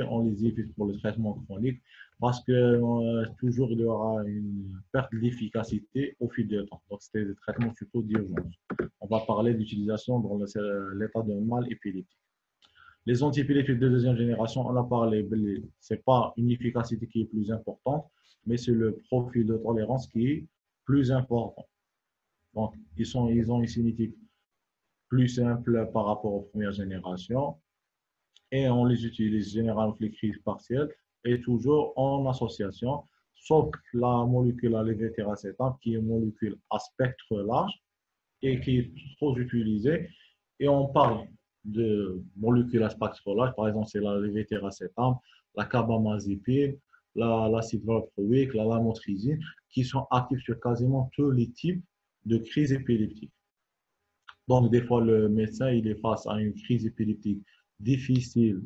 on les évite pour le traitement chronique parce que toujours il y aura une perte d'efficacité au fil du temps. Donc, c'est des traitements surtout d'urgence. On va parler d'utilisation dans l'état de mal épileptique. Les antiépileptiques de deuxième génération, on a parlé, ce n'est pas une efficacité qui est plus importante, mais c'est le profil de tolérance qui est plus important. Donc, ils ont une cinétique plus simple par rapport aux premières générations et on les utilise généralement les crises partielles et toujours en association, sauf la molécule à lévétiracétam qui est une molécule à spectre large et qui est trop utilisée. Et on parle de molécules à spectre large, par exemple, c'est la lévétiracétam, la carbamazépine, l'acide valproïque, la lamotrigine, qui sont actifs sur quasiment tous les types de crises épileptiques. Donc, des fois, le médecin il est face à une crise épileptique difficile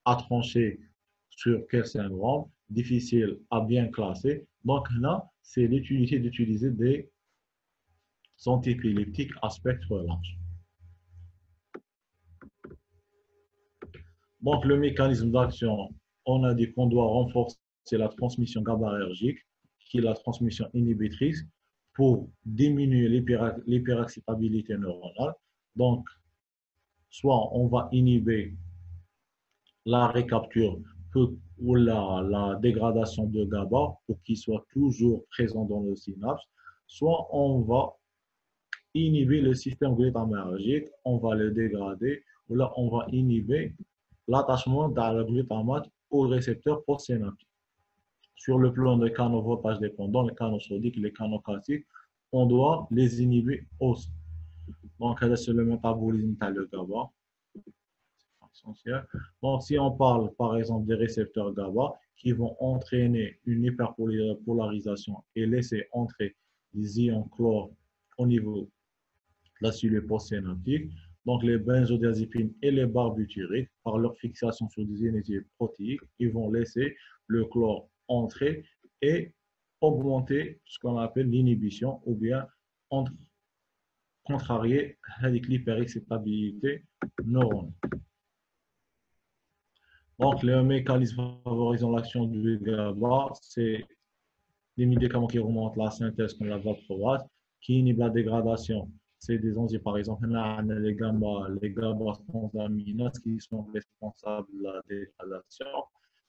à trancher sur quel syndrome, difficile à bien classer. Donc là, c'est l'utilité d'utiliser des antiépileptiques à spectre large. Donc, le mécanisme d'action, on a dit qu'on doit renforcer la transmission GABAergique, qui est la transmission inhibitrice, pour diminuer l'hyperexcitabilité neuronale. Donc, soit on va inhiber la récapture ou la dégradation de GABA pour qu'il soit toujours présent dans le synapse, soit on va inhiber le système glutamatergique, on va le dégrader, ou là on va inhiber l'attachement de la glutamate au récepteur postsynaptique. Sur le plan des canaux voltage dépendants, les canaux sodiques, les canaux calciques, on doit les inhiber aussi. Donc, c'est le métabolisme de GABA. Donc, si on parle par exemple des récepteurs GABA qui vont entraîner une hyperpolarisation et laisser entrer des ions chlore au niveau de la cellule postsynaptique, donc les benzodiazépines et les barbituriques, par leur fixation sur des unités protéiques, ils vont laisser le chlore entrer et augmenter ce qu'on appelle l'inhibition ou bien contrarier l'hyperexcitabilité neuronale. Donc, le mécanisme favorisant l'action du GABA, c'est des médicaments qui remontent la synthèse comme la valproate, qui inhibent la dégradation. C'est des enzymes, par exemple, les GABA transaminases qui sont responsables de la dégradation.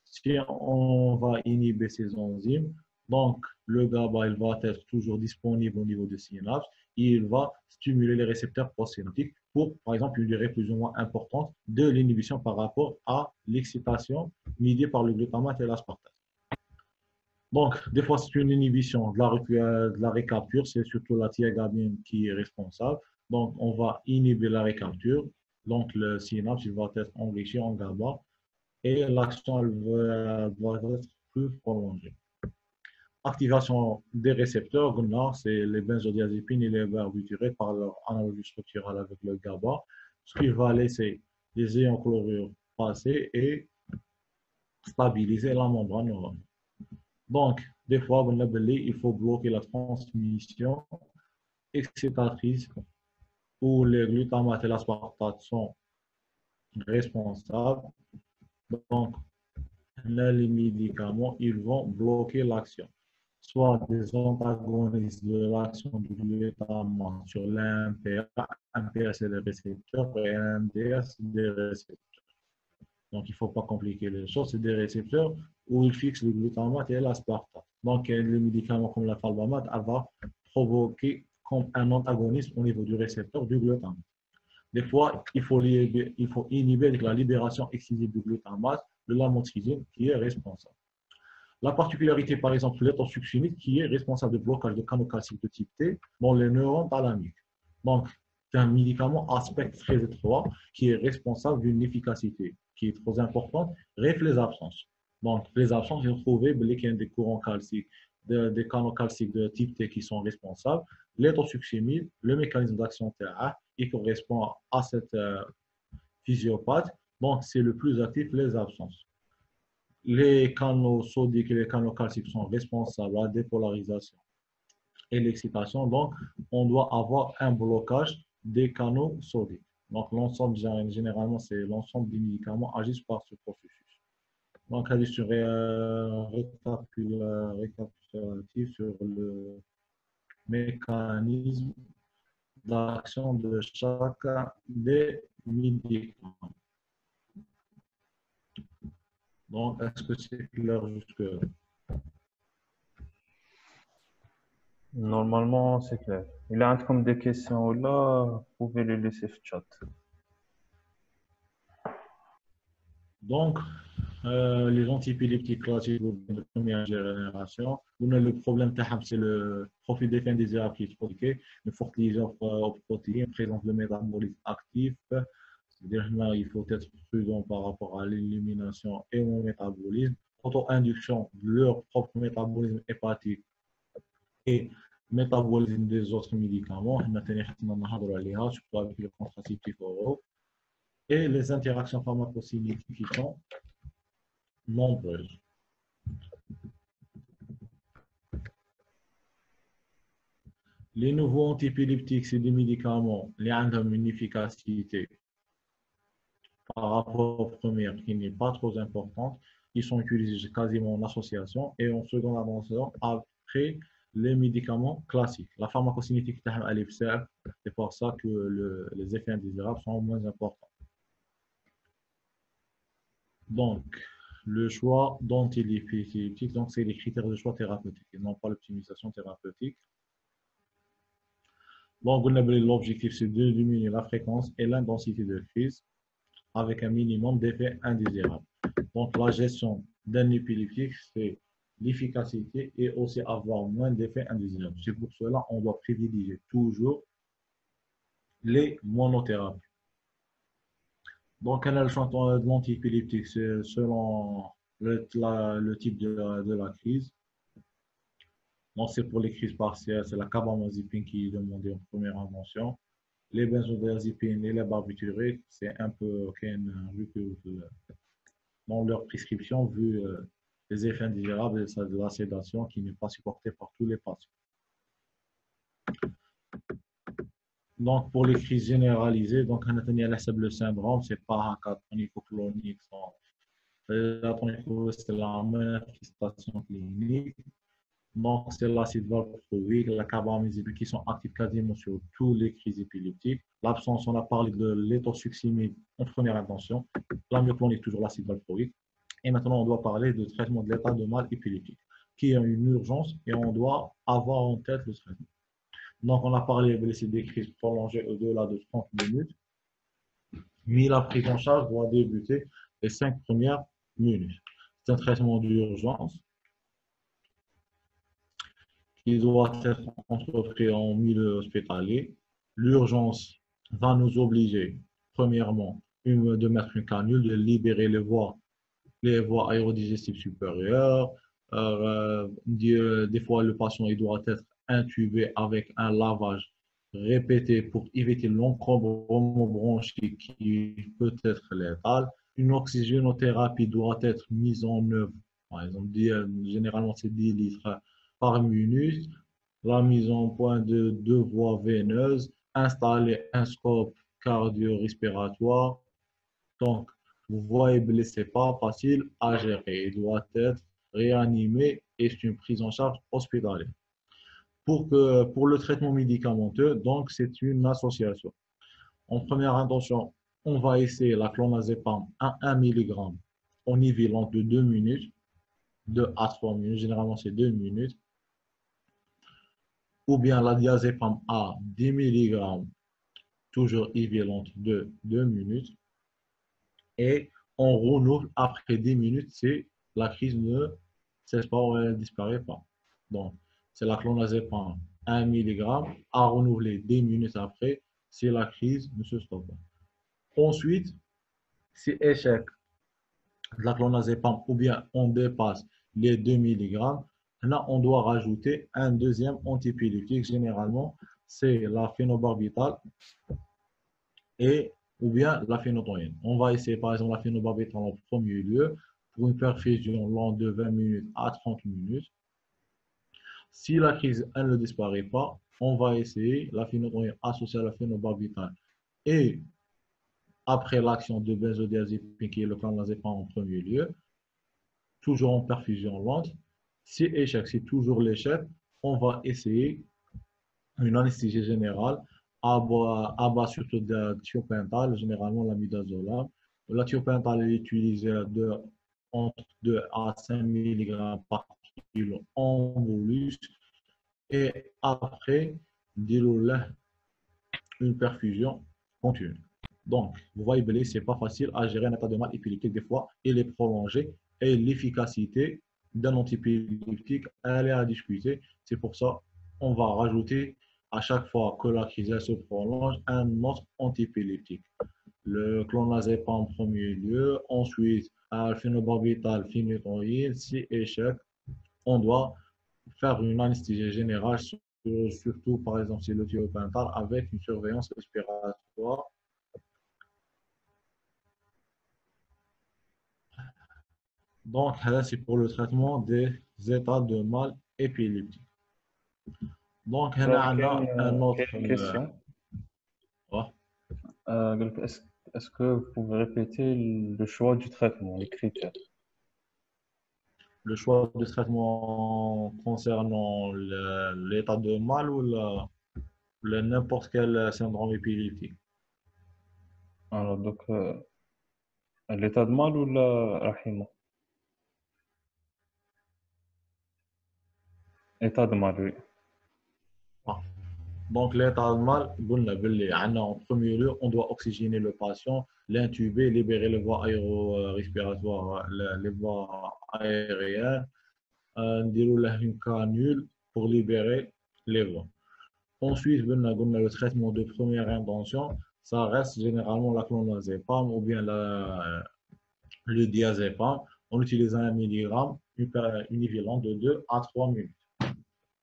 Si on va inhiber ces enzymes, donc le GABA il va être toujours disponible au niveau du synapse et il va stimuler les récepteurs postsynaptiques pour, par exemple, une durée plus ou moins importante de l'inhibition par rapport à l'excitation médiée par le glutamate et l'aspartate. Donc, des fois, c'est une inhibition de la récapture, c'est surtout la thiagamine qui est responsable. Donc, on va inhiber la récapture. Donc, le synapse il va être enrichi en GABA et l'action va être plus prolongée. Activation des récepteurs, c'est les benzodiazépines et les barbituriques par leur analogie structurelle avec le GABA, ce qui va laisser les ions chlorure passer et stabiliser la membrane neurale. Donc, des fois, il faut bloquer la transmission excitatrice où les glutamates et l'aspartate sont responsables. Donc, les médicaments, ils vont bloquer l'action. soit des antagonistes de l'action du glutamate sur l'MPA. MPA, c'est le récepteur et MDA, c'est des récepteurs. Donc, il ne faut pas compliquer les choses. C'est des récepteurs où ils fixent le glutamate et l'aspartate. Donc, le médicament comme la falbamate va provoquer comme un antagoniste au niveau du récepteur du glutamate. Des fois, il faut inhiber avec la libération excessive du glutamate de l'amoxicilline qui est responsable. La particularité, par exemple, de l'étosuccinique qui est responsable de blocage de canaux calciques de type T dans les neurones thalamiques. Donc, c'est un médicament à spectre très étroit qui est responsable d'une efficacité qui est trop importante, bref les absences. Donc, les absences, ils ont trouvé qu'il y a des courants calciques, des canaux calciques de type T qui sont responsables. L'étosuccinique, le mécanisme d'action TA, il correspond à cette physiopathe. Donc, c'est le plus actif, les absences. Les canaux sodiques et les canaux calciques sont responsables de la dépolarisation et l'excitation. Donc, on doit avoir un blocage des canaux sodiques. Donc, l'ensemble, généralement, c'est l'ensemble des médicaments agissent par ce processus. Donc, allez sur récapitulatif sur le mécanisme d'action de chacun des médicaments. Donc, est-ce que c'est clair jusque-là? Normalement, c'est clair. Il y a comme des questions là, vous pouvez les laisser sur le chat. Donc, les antiépileptiques classiques de première génération, le problème, c'est le profil d'effet indésirable qui est provoqué, une forte liaison aux protéines, présence de métabolisme actif. C'est-à-dire il faut être prudent par rapport à l'élimination et au métabolisme. Auto-induction de leur propre métabolisme hépatique et métabolisme des autres médicaments, surtout avec les contraceptifs oraux, et les interactions pharmacocinétiques qui sont nombreuses. Les nouveaux antiépileptiques, c'est des médicaments qui ont une efficacité par rapport aux premières qui n'est pas trop importante. Ils sont utilisés quasiment en association et en seconde avancée après les médicaments classiques. La pharmacocinétique, c'est pour ça que les effets indésirables sont moins importants. Donc, le choix d'antiépileptiques, donc c'est les critères de choix thérapeutiques et non pas l'optimisation thérapeutique. Donc, l'objectif, c'est de diminuer la fréquence et l'intensité de crise avec un minimum d'effets indésirables. Donc, la gestion d'un épileptique, c'est l'efficacité et aussi avoir moins d'effets indésirables. C'est pour cela qu'on doit privilégier toujours les monothérapies. Donc, quel est le champ de l'antiépileptique? C'est selon le type de la crise. Donc, c'est pour les crises partielles, c'est la carbamazepine qui est demandée en première invention. Les benzodiazépines et les barbituriques, c'est un peu vu que dans leur prescription, vu les effets indésirables de la sédation qui n'est pas supportée par tous les patients. Donc, pour les crises généralisées, donc, on a le syndrome, c'est pas un cas tonico-clonique. La tonico, c'est la manifestation clinique. Donc, c'est l'acide valproïque, la carbamazepine qui sont actifs quasiment sur toutes les crises épileptiques. L'absence, on a parlé de l'étosuccimide en première intention. La myoclonique, toujours l'acide valproïque. Et maintenant, on doit parler de traitement de l'état de mal épileptique, qui est une urgence et on doit avoir en tête le traitement. Donc, on a parlé de des crises prolongées au-delà de 30 minutes, mais la prise en charge doit débuter les 5 premières minutes. C'est un traitement d'urgence qui doit être entrepris en milieu hospitalier. L'urgence va nous obliger, premièrement, de mettre une canule, de libérer les voies aérodigestives supérieures. Des fois, le patient il doit être intubé avec un lavage répété pour éviter l'encombrement bronchique qui peut être létal. Une oxygénothérapie doit être mise en œuvre. Par exemple, généralement, c'est 10 litres par minute. La mise en point de 2 voies veineuses, installer un scope cardio-respiratoire. Donc, vous voyez, ce n'est pas facile à gérer. Il doit être réanimé et c'est une prise en charge hospitalière. Pour le traitement médicamenteux, donc c'est une association. En première intention, on va essayer la clonazepam à 1 mg en nivelant de 2 minutes, 2 à 3 minutes, généralement c'est 2 minutes, ou bien la diazépam à 10 mg, toujours nivelante de 2 minutes, et on renouvelle après 10 minutes si la crise ne cesse pas ou elle ne disparaît pas. Donc, c'est la clonazepam 1 mg à renouveler 10 minutes après si la crise ne se stoppe pas. Ensuite, si échec de la clonazepam ou bien on dépasse les 2 mg, là on doit rajouter un deuxième antipyrétique. Généralement, c'est la phénobarbital et ou bien la phénotoïne. On va essayer par exemple la phénobarbital en premier lieu pour une perfusion longue de 20 minutes à 30 minutes. Si la crise elle ne disparaît pas, on va essayer la phénotoïne associée à la phénobarbital et après l'action de benzodiazépine qui est le clonazepam en premier lieu, toujours en perfusion lente. Si échec, c'est toujours l'échec, on va essayer une anesthésie générale à bas surtout de thiopental, généralement la midazolam. La thiopental est utilisée entre 2 à 5 mg par kilo en bolus et après, une perfusion continue. Donc, vous voyez, ce n'est pas facile à gérer un état de mal épileptique des fois, il est prolongé et l'efficacité d'un antipyrétique, elle est à discuter. C'est pour ça qu'on va rajouter à chaque fois que la crise se prolonge un autre antipyrétique. Le clonazepam en premier lieu, ensuite phénobarbital, phénotoïne, si échec, on doit faire une anesthésie générale, surtout par exemple si le thiopental, avec une surveillance respiratoire. Donc, là, c'est pour le traitement des états de mal épileptique. Donc, on Alors, a un autre. quelle question? Ouais. Est-ce que vous pouvez répéter le choix du traitement, les critères? Le choix de traitement concernant l'état de mal ou n'importe quel syndrome épileptique. Alors, donc, l'état de mal ou la rahima? État de mal, oui. Ah. Donc, l'état de mal, en premier lieu, on doit oxygéner le patient, l'intuber, libérer les voies aéro-respiratoires, les voies aériennes, dérouler une canule pour libérer les voies. Ensuite, le traitement de première intention, ça reste généralement la clonazepam ou bien le diazépam en utilisant un milligramme univalent de 2 à 3 minutes.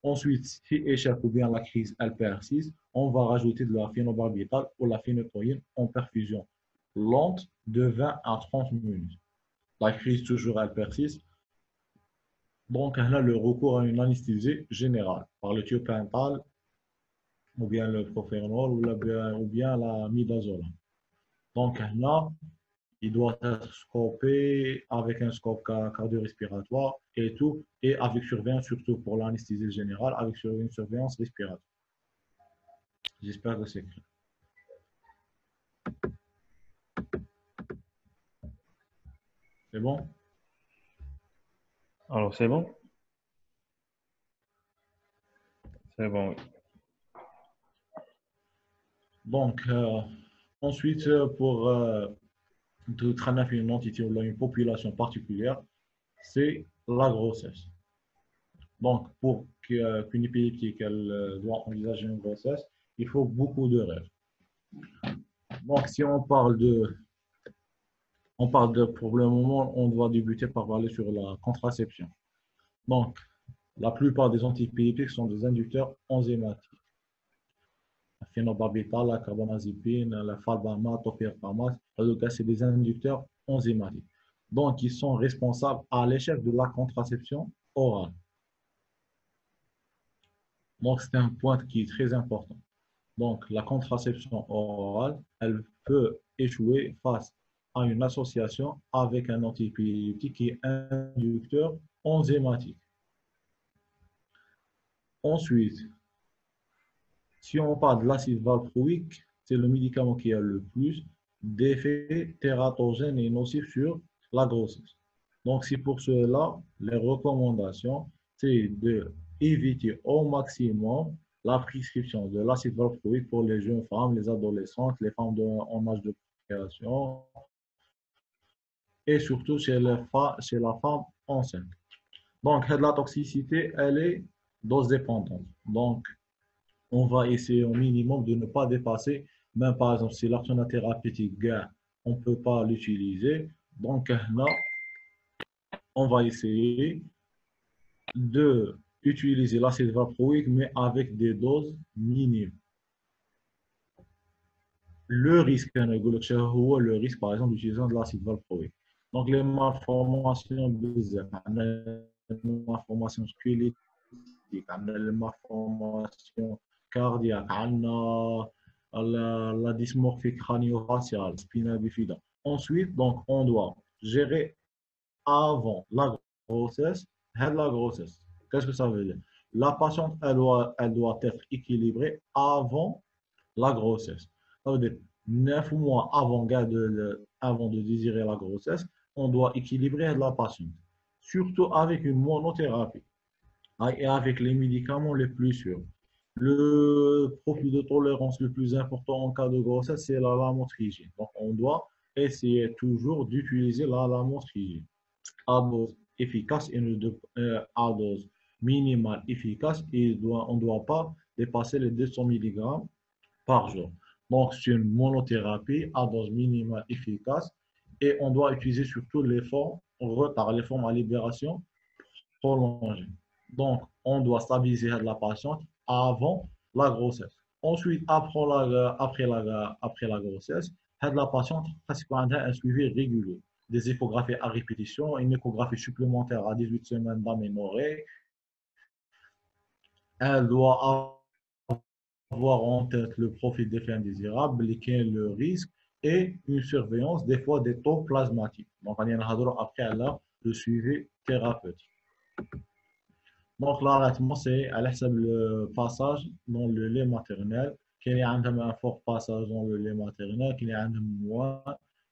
Ensuite, si échec ou bien la crise elle persiste, on va rajouter de la phénobarbital ou la phénotoïne en perfusion lente de 20 à 30 minutes. La crise toujours elle persiste. Donc, on a le recours à une anesthésie générale par le thiopental ou bien le prophénol ou bien la midazolam. Donc, là, il doit être scopé avec un scope cardio-respiratoire et tout, et avec surveillance, surtout pour l'anesthésie générale, avec une surveillance respiratoire. J'espère que c'est clair. C'est bon? Alors, c'est bon? C'est bon, oui. Donc, ensuite, pour traîner une entité ou une population particulière, c'est la grossesse. Donc, pour qu'une épileptique doit envisager une grossesse, il faut beaucoup de rêves. Donc, si pour le moment, on doit débuter par parler sur la contraception. Donc, la plupart des antipyrétiques sont des inducteurs enzymatiques. La phénobarbital, la carbamazepine, la phalbamate, topiramate, c'est des inducteurs enzymatiques. Donc, ils sont responsables à l'échec de la contraception orale. Donc, c'est un point qui est très important. Donc, la contraception orale, elle peut échouer face a une association avec un antiépileptique qui est inducteur enzymatique. Ensuite, si on parle de l'acide valproïque, c'est le médicament qui a le plus d'effets tératogènes et nocifs sur la grossesse. Donc, c'est pour cela, les recommandations, c'est d'éviter au maximum la prescription de l'acide valproïque pour les jeunes femmes, les adolescentes, les femmes en âge de procréation et surtout chez la femme enceinte. Donc, la toxicité, elle est dose dépendante. Donc, on va essayer au minimum de ne pas dépasser, même par exemple, si l'arsenal thérapeutique, on ne peut pas l'utiliser. Donc, là, on va essayer de utiliser l'acide valproïque, mais avec des doses minimes. Le risque, le risque, par exemple, d'utilisation de l'acide valproïque. Donc, les malformations les malformations squelettiques, les malformations cardiaques, la dysmorphie crânio-faciale, spina bifida. Ensuite, donc, on doit gérer avant la grossesse, la grossesse. Qu'est-ce que ça veut dire? La patiente, elle doit être équilibrée avant la grossesse. Ça veut dire 9 mois avant de désirer la grossesse, on doit équilibrer la patiente. Surtout avec une monothérapie et avec les médicaments les plus sûrs. Le profil de tolérance le plus important en cas de grossesse, c'est la lamotrigine. Donc, on doit essayer toujours d'utiliser la lamotrigine à dose efficace et à dose minimale efficace. Et on ne doit pas dépasser les 200 mg par jour. Donc, c'est une monothérapie à dose minimale efficace et on doit utiliser surtout les formes retard, les formes à libération prolongée. Donc, on doit stabiliser la patiente avant la grossesse. Ensuite, après la grossesse, la patiente a un suivi régulier. Des échographies à répétition, une échographie supplémentaire à 18 semaines d'aménorrhée. Elle doit avoir en tête le profil d'effet indésirable, le risque et une surveillance des fois des taux plasmatiques. Donc, on a après le suivi thérapeutique. Donc, l'arrêtement, c'est à le passage dans le lait maternel. Quel est un fort passage dans le lait maternel, quel est un moins,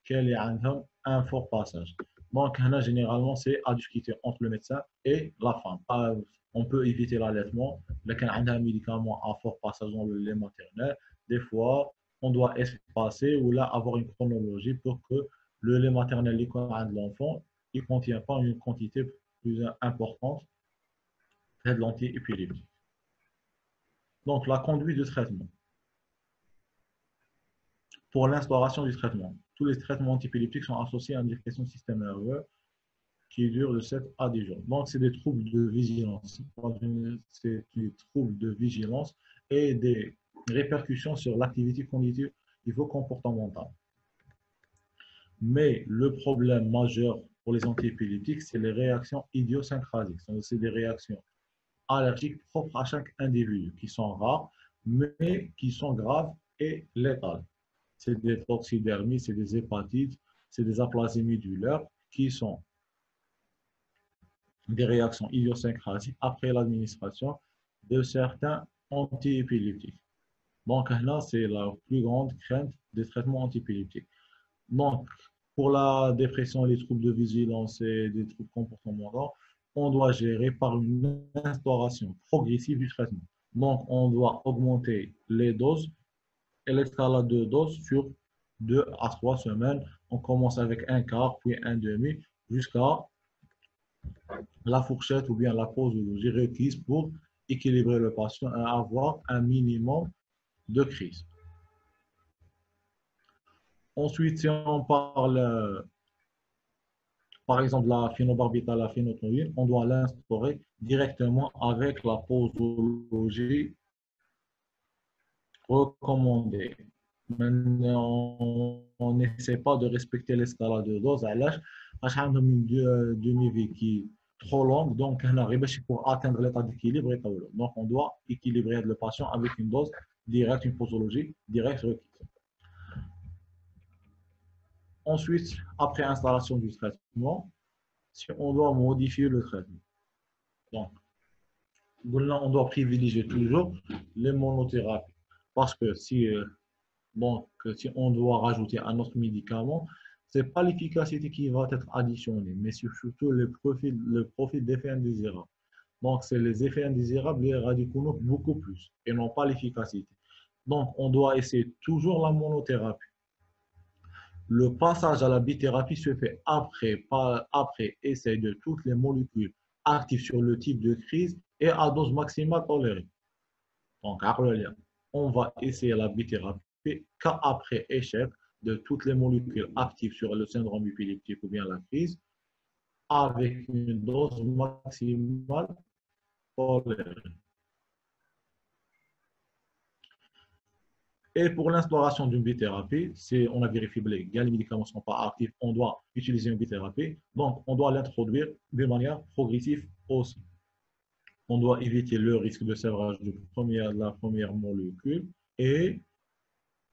quel est un fort passage. Donc, généralement, c'est à discuter entre le médecin et la femme. On peut éviter l'allaitement, mais quand on a un médicament à fort passage dans le lait maternel, des fois, on doit espacer ou là avoir une chronologie pour que le lait maternel de l'enfant ne contient pas une quantité plus importante de l'antiépileptique. Donc, la conduite de traitement. Pour l'instauration du traitement, tous les traitements antiépileptiques sont associés à une dépression du système nerveux qui dure de 7 à 10 jours. Donc, c'est des troubles de vigilance. C'est des troubles de vigilance et des répercussions sur l'activité cognitive comportementale. Mais le problème majeur pour les antiépileptiques, c'est les réactions idiosyncrasiques. C'est des réactions allergiques propres à chaque individu, qui sont rares, mais qui sont graves et létales. C'est des toxidermies, c'est des hépatites, c'est des aplasies médulaires qui sont des réactions idiosyncrasiques après l'administration de certains antiépileptiques. Donc là, c'est la plus grande crainte des traitements antiépileptiques. Donc, pour la dépression et les troubles de vigilance et des troubles comportementaux, on doit gérer par une instauration progressive du traitement. Donc, on doit augmenter les doses et l'escalade de doses sur 2 à 3 semaines. On commence avec un quart, puis un demi, jusqu'à la fourchette ou bien la posologie requise pour équilibrer le patient et avoir un minimum de crise. Ensuite, si on parle par exemple la phénobarbital, la phénotoïne, on doit l'instaurer directement avec la posologie recommandée. Maintenant, on n'essaie pas de respecter l'escalade de dose à l'âge, parce qu'on a une demi-vie qui est trop longue, donc on arrive pour atteindre l'état d'équilibre. Donc, on doit équilibrer le patient avec une dose directe, une posologie directe requise. Ensuite, après installation du traitement, si on doit modifier le traitement. Donc, on doit privilégier toujours les monothérapies. Parce que si on doit rajouter un autre médicament, ce n'est pas l'efficacité qui va être additionnée, mais surtout le profil d'effet indésirables. Donc, c'est les effets indésirables, les radicaux beaucoup plus, et non pas l'efficacité. Donc, on doit essayer toujours la monothérapie. Le passage à la bithérapie se fait après essai de toutes les molécules actives sur le type de crise et à dose maximale tolérée. Donc, on va essayer la bithérapie qu'après échec de toutes les molécules actives sur le syndrome épileptique ou bien la crise avec une dose maximale tolérée. Et pour l'instauration d'une bithérapie, si on a vérifié que les médicaments ne sont pas actifs, on doit utiliser une bithérapie. Donc, on doit l'introduire de manière progressive aussi. On doit éviter le risque de sévrage de la première molécule et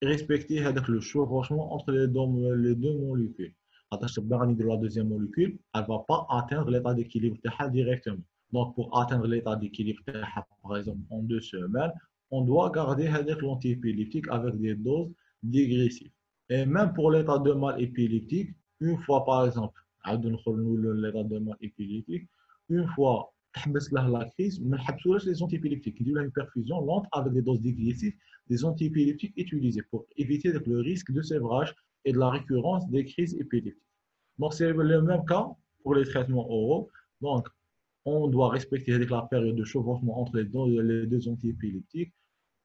respecter le chevauchement entre les deux molécules. De la deuxième molécule, elle ne va pas atteindre l'état d'équilibre directement. Donc, pour atteindre l'état d'équilibre, par exemple, en 2 semaines, on doit garder l'antiépileptique avec des doses dégressives. Et même pour l'état de mal épileptique, une fois, par exemple, l'état de mal épileptique, une fois la crise, les antiépileptiques, qui une perfusion lente avec des doses dégressives des antiépileptiques utilisés pour éviter le risque de sévrage et de la récurrence des crises épileptiques. Donc, c'est le même cas pour les traitements oraux. Donc, on doit respecter la période de chevauchement entre les deux antiépileptiques.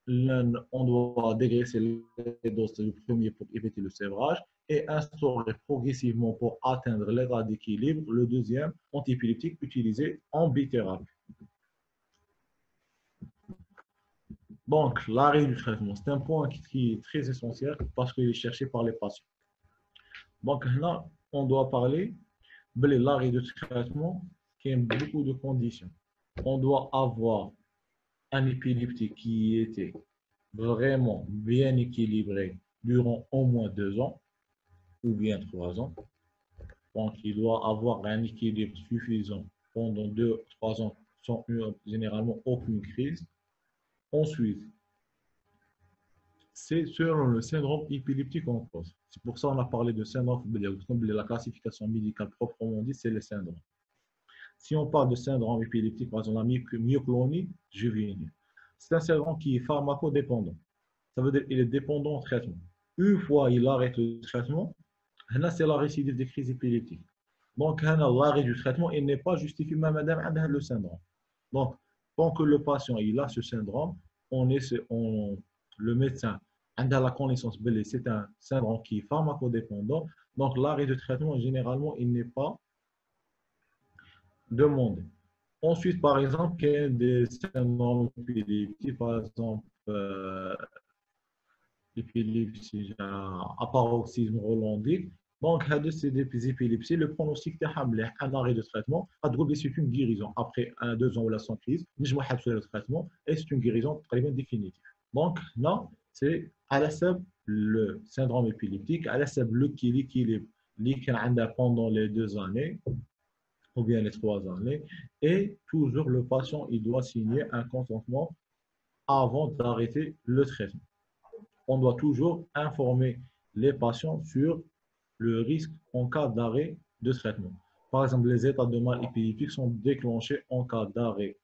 On doit dégraisser les doses du premier pour éviter le sévrage et instaurer progressivement pour atteindre l'état d'équilibre le deuxième antiépileptique utilisé en bithérapie. Donc, l'arrêt du traitement, c'est un point qui est très essentiel parce qu'il est cherché par les patients. Donc, là, on doit parler de l'arrêt de traitement qui a beaucoup de conditions. On doit avoir un épileptique qui était vraiment bien équilibré durant au moins 2 ans ou bien 3 ans. Donc, il doit avoir un équilibre suffisant pendant 2-3 ans sans généralement aucune crise. Ensuite, c'est selon le syndrome épileptique en cause. C'est pour ça qu'on a parlé de syndrome, la classification médicale proprement dit, c'est le syndrome. Si on parle de syndrome épileptique, par exemple la myoclonie juvénile, c'est un syndrome qui est pharmacodépendant. Ça veut dire qu'il est dépendant au traitement. Une fois il arrête le traitement, c'est la récidive des crises épileptiques. Donc, l'arrêt du traitement, il n'est pas justifié même madame le syndrome. Donc, tant que le patient il a ce syndrome, le médecin a la connaissance, c'est un syndrome qui est pharmacodépendant. Donc, l'arrêt de traitement, généralement, il n'est pas demandé. Ensuite, par exemple, il y a des syndromes épileptiques, par exemple, l'épilepsie à paroxysme rolandique. Donc, c'est des épilepsies. Le pronostic est un arrêt de traitement. C'est une guérison. Après 2 ans ou la sans crise, je vais le traitement et c'est une guérison très bien définitive. Donc, là, c'est à la le syndrome épileptique, à la l'équilibre pendant les 2 années ou bien les 3 années. Et toujours, le patient, il doit signer un consentement avant d'arrêter le traitement. On doit toujours informer les patients sur le risque en cas d'arrêt de traitement. Par exemple, les états de mal épileptique sont déclenchés en cas d'arrêt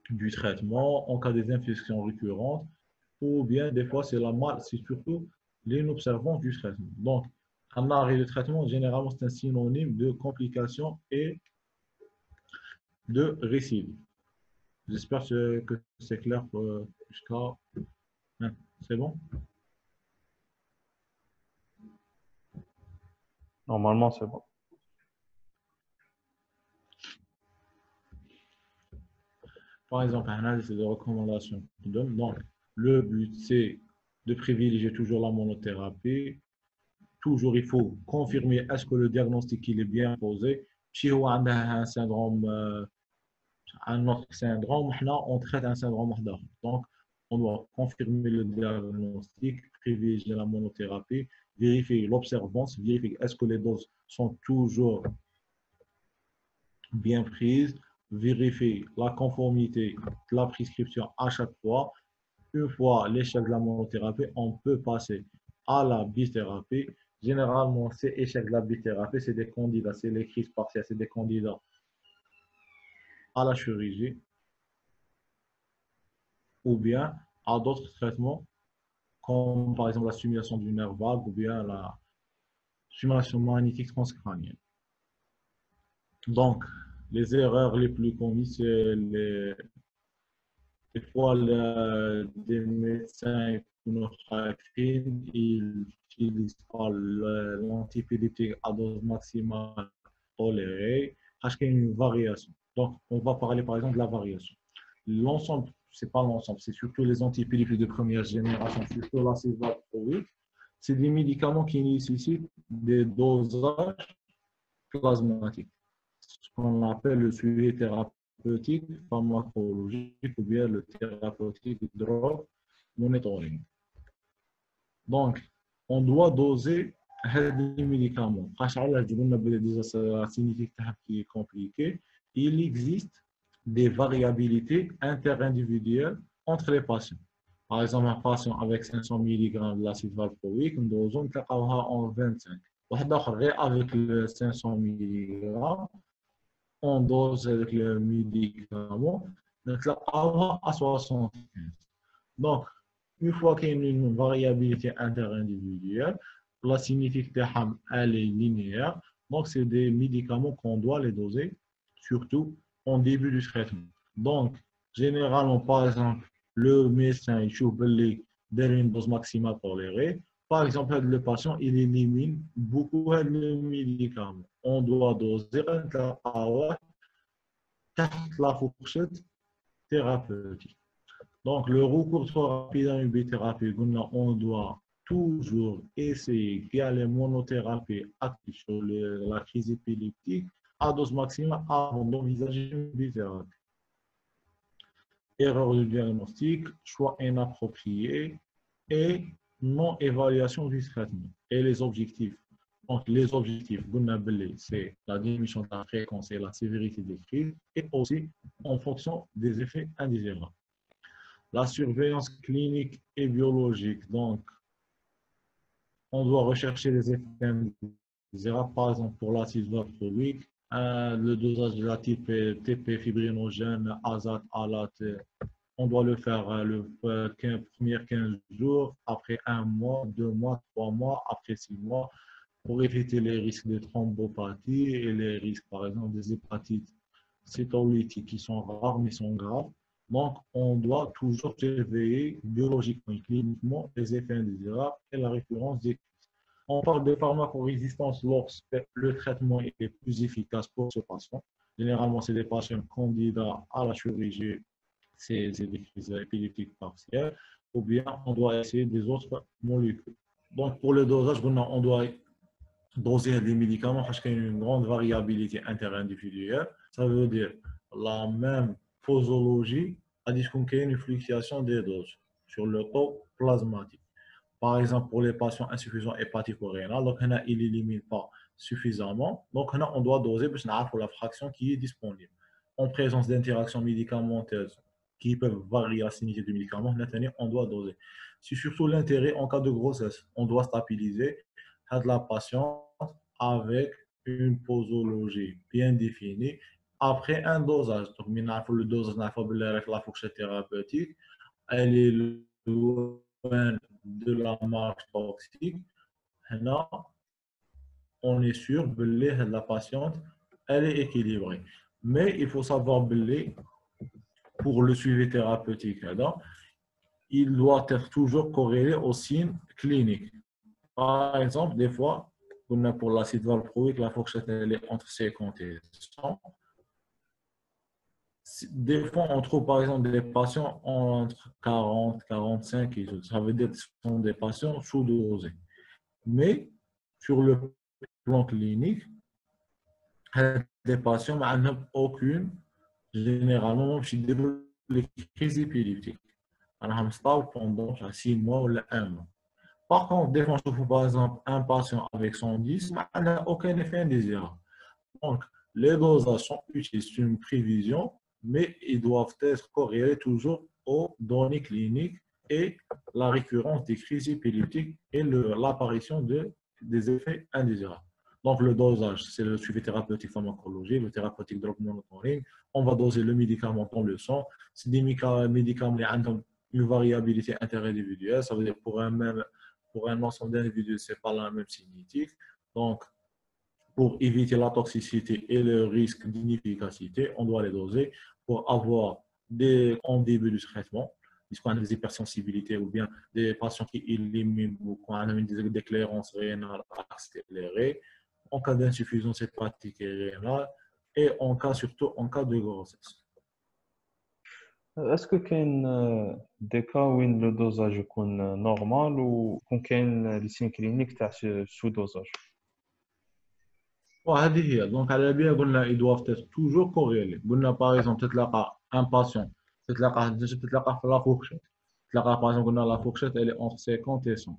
du traitement, en cas des infections récurrentes, ou bien des fois c'est surtout l'inobservance du traitement. Donc, un arrêt de traitement, généralement, c'est un synonyme de complications et de récidive. J'espère que c'est clair jusqu'à... C'est bon? Normalement, c'est bon. Par exemple, un c'est des recommandations qu'on donne. Donc, le but, c'est de privilégier toujours la monothérapie. Toujours, il faut confirmer est-ce que le diagnostic il est bien posé. Si on a un syndrome, un autre syndrome, on traite un syndrome. Donc, on doit confirmer le diagnostic, privilégier la monothérapie, vérifier l'observance, vérifier est-ce que les doses sont toujours bien prises, vérifier la conformité de la prescription à chaque fois. Une fois l'échec de la monothérapie, on peut passer à la bithérapie. Généralement, ces échecs de la bithérapie, c'est des candidats, c'est les crises partielles, c'est des candidats à la chirurgie ou bien à d'autres traitements, comme par exemple la stimulation du nerf vague ou bien la stimulation magnétique transcrânienne. Donc, les erreurs les plus commises, c'est des fois des médecins ils n'utilisent pas l'antipyrétique à dose maximale tolérée parce qu'il y a une variation. Donc, on va parler par exemple de la variation. L'ensemble, c'est pas l'ensemble, c'est surtout les antipyrétiques de première génération, surtout la valproïque. C'est des médicaments qui nécessitent des dosages plasmatiques, ce qu'on appelle le suivi thérapeutique pharmacologique ou bien le thérapeutique drug monitoring. Donc, on doit doser les médicaments. Ça signifie qui est compliqué. Il existe des variabilités interindividuelles entre les patients. Par exemple, un patient avec 500 mg de l'acide valproïque, nous dosons en 25. Avec le 500 mg, on dose avec le médicament, à 75. Donc, une fois qu'il y a une variabilité interindividuelle, la signification elle est linéaire. Donc, c'est des médicaments qu'on doit les doser, surtout en début du traitement. Donc, généralement, par exemple, le médecin il trouve une dose maximale tolérée. Par exemple, le patient il élimine beaucoup de médicaments. On doit doser la fourchette thérapeutique. Donc, le recours trop rapide à une bithérapie, on doit toujours essayer qu'il y a les monothérapies actives sur la crise épileptique à dose maximale avant d'envisager une bithérapie. Erreur de diagnostic, choix inapproprié et non-évaluation du traitement. Et les objectifs. Donc, les objectifs, c'est la diminution de la fréquence et la sévérité des crises et aussi en fonction des effets indésirables. La surveillance clinique et biologique. Donc, on doit rechercher les effets indésirables, par exemple pour l'acide valproïque, le dosage de la TP fibrinogène, azat, alat, on doit le faire le premier 15 jours, après 1 mois, 2 mois, 3 mois, après 6 mois, pour éviter les risques de thrombopathie et les risques, par exemple, des hépatites cytolytiques qui sont rares mais sont graves. Donc, on doit toujours surveiller biologiquement et cliniquement les effets indésirables et la récurrence des crises. On parle de pharmacorésistance lorsque le traitement est plus efficace pour ce patient. Généralement, c'est des patients candidats à la chirurgie, c'est des crises épileptiques partielles, ou bien on doit essayer des autres molécules. Donc, pour le dosage, on doit doser des médicaments parce qu'il y a une grande variabilité interindividuelle. Ça veut dire la même posologie, c'est-à-dire qu'il y a une fluctuation des doses sur le taux plasmatique. Par exemple, pour les patients insuffisants hépatico-rénal, donc il n'élimine pas suffisamment. Donc, on doit doser pour la fraction qui est disponible. En présence d'interactions médicamenteuses qui peuvent varier la signification du médicament, on doit doser. C'est surtout l'intérêt en cas de grossesse. On doit stabiliser la patiente avec une posologie bien définie après un dosage. Donc, le dosage avec la fourchette thérapeutique, elle est loin de la marge toxique. Là, on est sûr que la patiente, elle est équilibrée. Mais il faut savoir que pour le suivi thérapeutique, il doit être toujours corrélé aux signes cliniques. Par exemple, des fois, pour l'acide valproïque, la fourchette elle est entre 50 et 100. Des fois, on trouve par exemple des patients entre 40, 45 et ça veut dire que ce sont des patients sous-dosés. Mais sur le plan clinique, des patients n'ont aucune, généralement, les crises épileptiques. On a pendant 6 mois ou 1 mois. Par contre, des fois, je trouve par exemple un patient avec 110, il n'a aucun effet indésirable. Donc, les dosages sont utiles, c'est une prévision, mais ils doivent être corrélés toujours aux données cliniques et la récurrence des crises épileptiques et l'apparition des effets indésirables. Donc, le dosage, c'est le suivi thérapeutique pharmacologique, le thérapeutique drug monitoring. On va doser le médicament dans le sang. C'est des médicaments qui ont une variabilité interindividuelle. Ça veut dire pour un ensemble d'individus, ce n'est pas la même cinétique. Donc, pour éviter la toxicité et le risque d'inefficacité, on doit les doser pour avoir en début du traitement, puisqu'on a des hypersensibilités ou bien des patients qui éliminent beaucoup, on a des clairances rénales accélérées, en cas d'insuffisance hépatique et rénale, et surtout en cas de grossesse. Est-ce qu'il y a des cas où le dosage est normal ou qu'il y a des signes cliniques de sous-dosage? وهذه هي دونك على بالنا قلنا ils doivent être toujours corrélés قلنا باغ اكزومبل تتلاقى ان باسيون تتلاقى في لا فورشيت تتلاقى باغ اكزومبل قلنا لا فورشيت elle est entre 50 et 100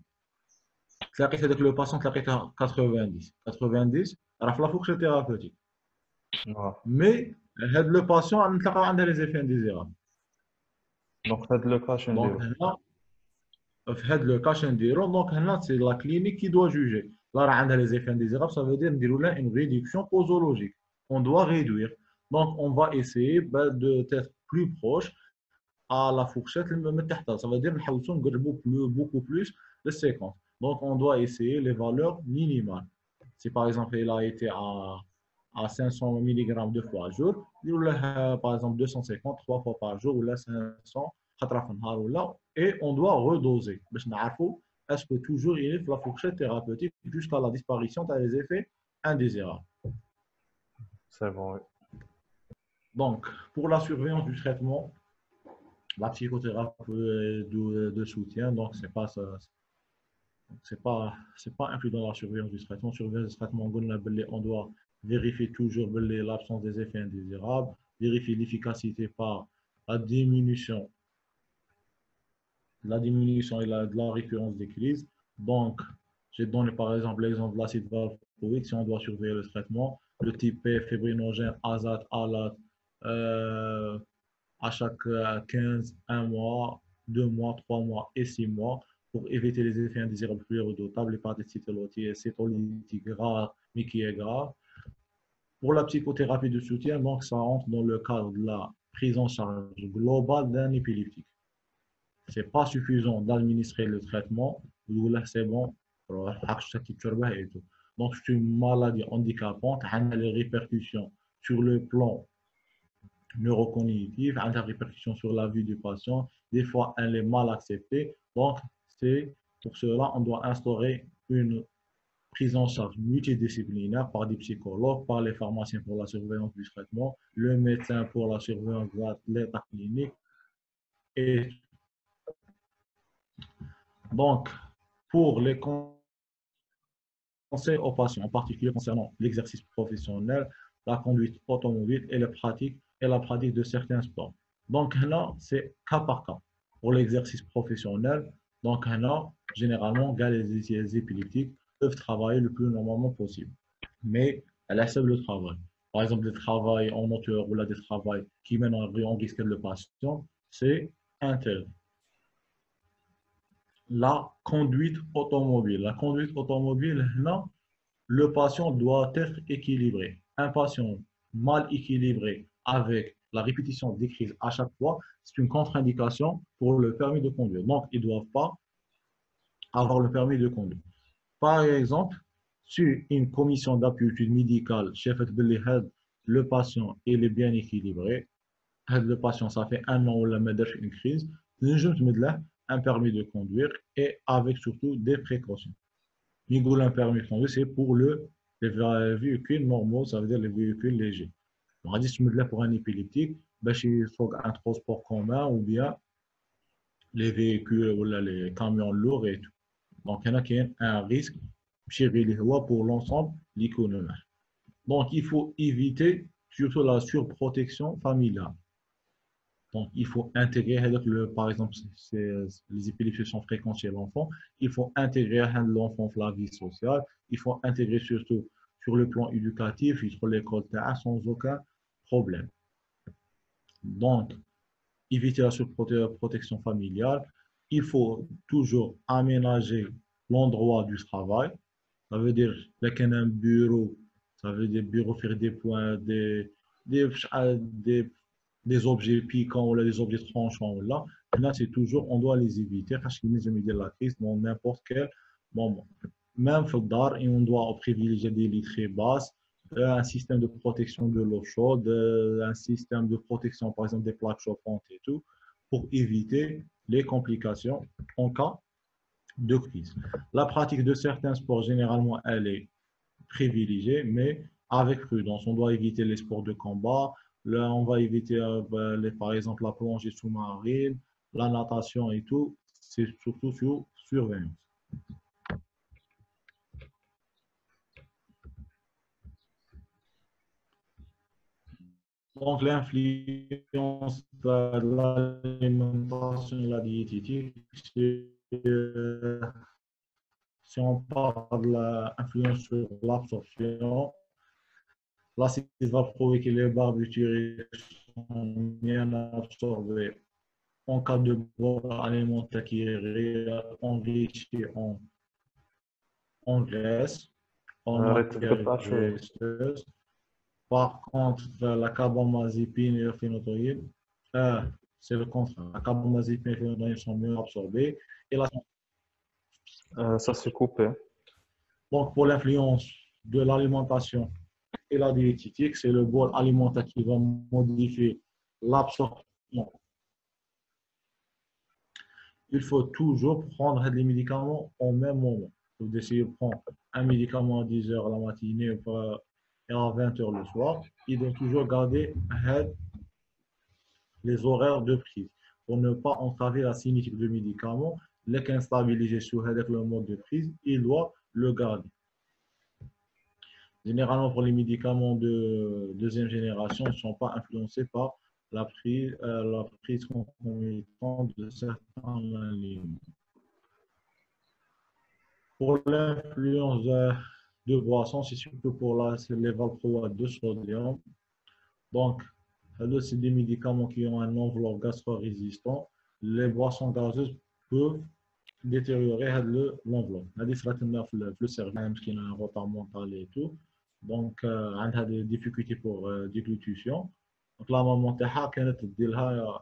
تلاقيت هذاك لو باسيون تلاقيته 90 90 راه في لا فورشيت ثيرابوتيك مي هاد لو باسيون نتلاقاو عندها لي زيفي انديزيرابل دونك هاد لو كا دونك شنديرو؟ هنا في هاد لو كا شنديرو دونك هنا سي لا كلينيك كي دوا جوجي لا راه عندها لي زيفي انديزيرابل ça veut dire نديرو لها une réduction posologique on doit réduire donc on va essayer d'être plus proche à la fourchette من تحتها ça veut dire نحوسو نقربو beaucoup plus le 50 donc on doit essayer les valeurs minimales si par exemple il a été à 500 mg 2 fois par jour نديرو له par exemple 250 3 fois par jour ou là 500 et on doit redoser. Est-ce que toujours il est la fourchette thérapeutique jusqu'à la disparition des effets indésirables. C'est bon, oui. Donc, pour la surveillance du traitement, la psychothérapie de soutien, donc c'est pas inclus dans la surveillance du traitement. Surveillance du traitement, on doit vérifier toujours l'absence des effets indésirables, vérifier l'efficacité par la diminution et de la récurrence des crises. Donc, j'ai donné par exemple l'exemple de l'acide valproïque, si on doit surveiller le traitement, le type P, fibrinogène, azate, alate, à chaque 15, 1 mois, 2 mois, 3 mois et 6 mois, pour éviter les effets indésirables pluriredoutables, l'hépatite cytolytique grave, mais qui est grave. Pour la psychothérapie de soutien, donc ça entre dans le cadre de la prise en charge globale d'un épileptique. Ce n'est pas suffisant d'administrer le traitement, là c'est bon, donc c'est une maladie handicapante, elle a les répercussions sur le plan neurocognitif, elle a des répercussions sur la vie du patient, des fois elle est mal acceptée, donc c'est pour cela on doit instaurer une prise en charge multidisciplinaire par des psychologues, par les pharmaciens pour la surveillance du traitement, le médecin pour la surveillance de l'état clinique et donc, pour les conseils aux patients, en particulier concernant l'exercice professionnel, la conduite automobile et la pratique de certains sports. Donc là, c'est cas par cas. Pour l'exercice professionnel, donc là, généralement, les épileptiques peuvent travailler le plus normalement possible. Mais elle accepte le travail. Par exemple, des travails en hauteur ou là, des travails qui mènent en risque le patient, c'est interdit. La conduite automobile. La conduite automobile, là, le patient doit être équilibré. Un patient mal équilibré avec la répétition des crises à chaque fois, c'est une contre-indication pour le permis de conduire. Donc, ils ne doivent pas avoir le permis de conduire. Par exemple, sur une commission d'aptitude médicale, chef le patient il est bien équilibré. Le patient, ça fait 1 an où il a une crise. Je me un permis de conduire et avec surtout des précautions. Un permis de conduire, c'est pour les véhicules normaux, ça veut dire les véhicules légers. On a dit que pour un épileptique, il faut un transport commun ou bien les véhicules ou les camions lourds et tout. Donc, il y en a qui ont un risque pour l'ensemble de l'économie. Donc, il faut éviter surtout la surprotection familiale. Donc, il faut intégrer, par exemple, les épilepsies sont fréquentes chez l'enfant. Il faut intégrer l'enfant dans la vie sociale. Il faut intégrer surtout sur le plan éducatif, sur l'école sans aucun problème. Donc, éviter la surprotection familiale. Il faut toujours aménager l'endroit du travail. Ça veut dire, avec un bureau, ça veut dire bureau faire des points, des, des, des objets piquants ou des objets tranchants. Là, c'est toujours, on doit les éviter parce qu'ils nous de la crise dans n'importe quel moment. Même dar, et on doit privilégier des lits très basses, un système de protection de l'eau chaude, un système de protection, par exemple, des plaques chauffantes et tout, pour éviter les complications en cas de crise. La pratique de certains sports, généralement, elle est privilégiée, mais avec prudence. On doit éviter les sports de combat. Là, on va éviter, par exemple, la plongée sous-marine, la natation et tout. C'est surtout sur surveillance. Donc, l'influence de l'alimentation et la diététique, si on parle de l'influence sur l'absorption, l'acide va prouver que les barbituriques sont bien absorbés en cas de bol alimentaire qui est enrichi en graisse, en matière graisseuse. Par contre, la carbamazépine et le phénotoïde, c'est le contraire. La carbamazépine et le phénotoïde sont mieux absorbés. Et Ça s'est coupé. Donc, pour l'influence de l'alimentation et la diététique, c'est le bol alimentaire qui va modifier l'absorption. Il faut toujours prendre les médicaments au même moment. Vous essayez de prendre un médicament à 10 heures la matinée et à 20 heures le soir. Il doit toujours garder les horaires de prise pour ne pas entraver la cinétique du médicament. Dès qu'un stabilisé sur le mode de prise, il doit le garder. Généralement, pour les médicaments de deuxième génération, ils ne sont pas influencés par la prise concomitante de certains aliments. Pour l'influence de boissons, c'est surtout pour les valproates de sodium. Donc, c'est des médicaments qui ont un enveloppe gastro-résistant. Les boissons gazeuses peuvent détériorer l'enveloppe. Le cerveau qui a un retard mental et tout. Donc, on a des difficultés pour déglutition. Donc, la maman كانت تديلها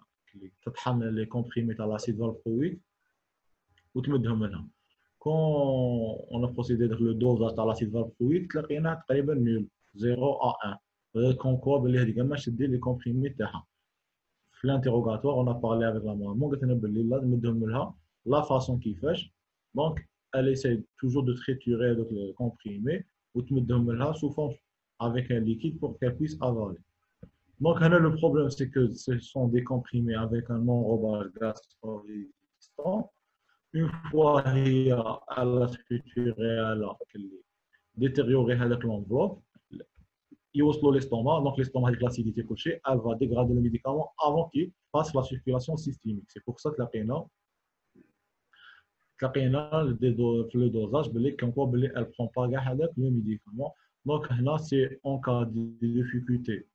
تتحمل les comprimés à l'acide valproïque وتمدهم منها. Quand on a procédé avec le dosage à l'acide valproïque, لقيناه تقريبا nul, 0 à 1. Comme quoi, les comprimés تاعها. في l'interrogatoire, on a parlé avec la maman, قلت لنا باللي لازم ندهم لها la façon كيفاش. Donc, elle essaie toujours de triturer le comprimé ou de لها sous forme avec un liquide pour qu'elle puisse avaler. Donc, le problème, c'est que ce sont des comprimés avec un enrobage gastro-résistant. Une fois qu'elle a trituré, elle a détérioré l'enveloppe, il y l'estomac, donc l'estomac avec l'acidité couchée, elle va dégrader le médicament avant qu'il passe la circulation systémique. C'est pour ça que la pénale, le dosage, elle ne prend pas le médicament. Donc, là, c'est en cas de difficulté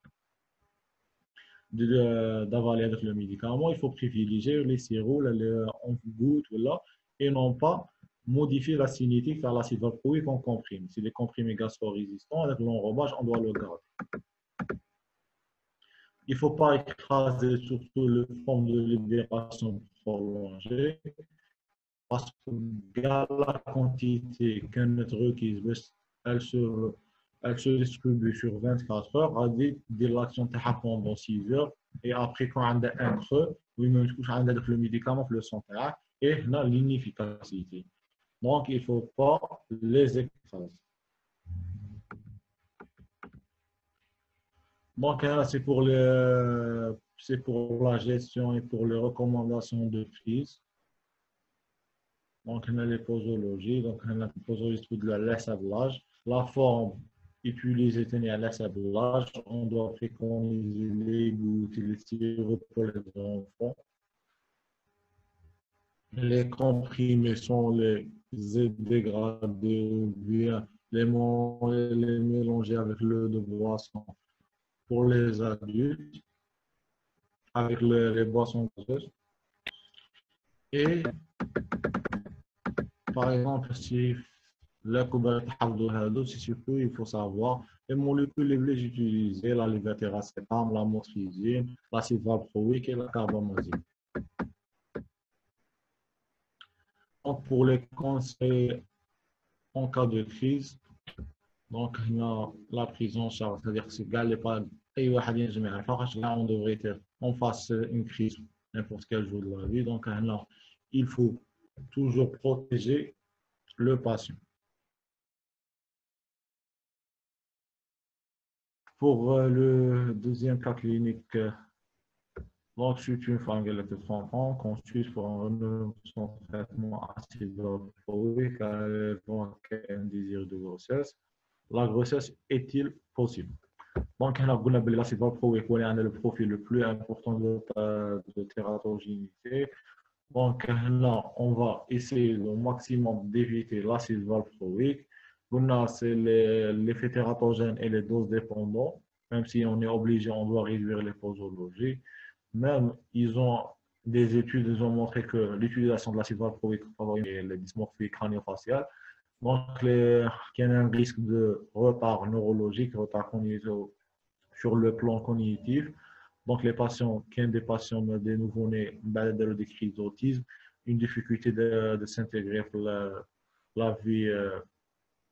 d'avaler avec le médicament, il faut privilégier les sirops, en gouttes, et non pas modifier la cinétique vers l'acide valproïque en comprime. Si les comprimés gastro-résistants, avec l'enrobage, on doit le garder. Il ne faut pas écraser surtout le forme de libération prolongée, parce que la quantité qu'un être requise, elle se distribue sur 24 heures, à dire l'action pendant 6 heures, et après quand on a un creux, oui, même si on a le médicament, le sang et on a l'inefficacité. Donc, il ne faut pas les écraser. Donc, c'est pour la gestion et pour les recommandations de prise. Donc, on a les posologies. Donc, on a les posologies de l'assemblage. La forme utiliser à l'assemblage, on doit préconiser les gouttes et les sirops pour les enfants. Les comprimés sont les dégradés ou bien les mélanger avec l'eau de boisson pour les adultes, avec les boissons gazeuses. Et par exemple, si la il faut savoir les molécules les plus utilisées, la lévétiracétam, la motriptyline, l'acide valproïque et la carbamazine. Donc, pour les conseils en cas de crise, donc la prise en charge, c'est-à-dire que c'est égal, pas on devrait être en face une crise n'importe quel jour de la vie. Donc, il faut toujours protéger le patient. Pour le deuxième cas clinique, donc c'est une femme qui a 30 ans, consulte pour un son traitement acide valproïque avec un désir de grossesse. La grossesse est-il possible? Donc, on a l'acide valproïque, on a le profil le plus important de tératogénicité. Donc, là, on va essayer au maximum d'éviter l'acide valproïque. C'est l'effet tératogène et les doses dépendantes. Même si on est obligé, on doit réduire les posologies. Même, ils ont des études, ils ont montré que l'utilisation de l'acide valproïque favorise les dysmorphies crânio-faciales. Donc, il y a un risque de retard neurologique, retard cognitif sur le plan cognitif. Donc, les patients, qui ont des patients, des nouveau-nés, des crises d'autisme, une difficulté de s'intégrer pour la vie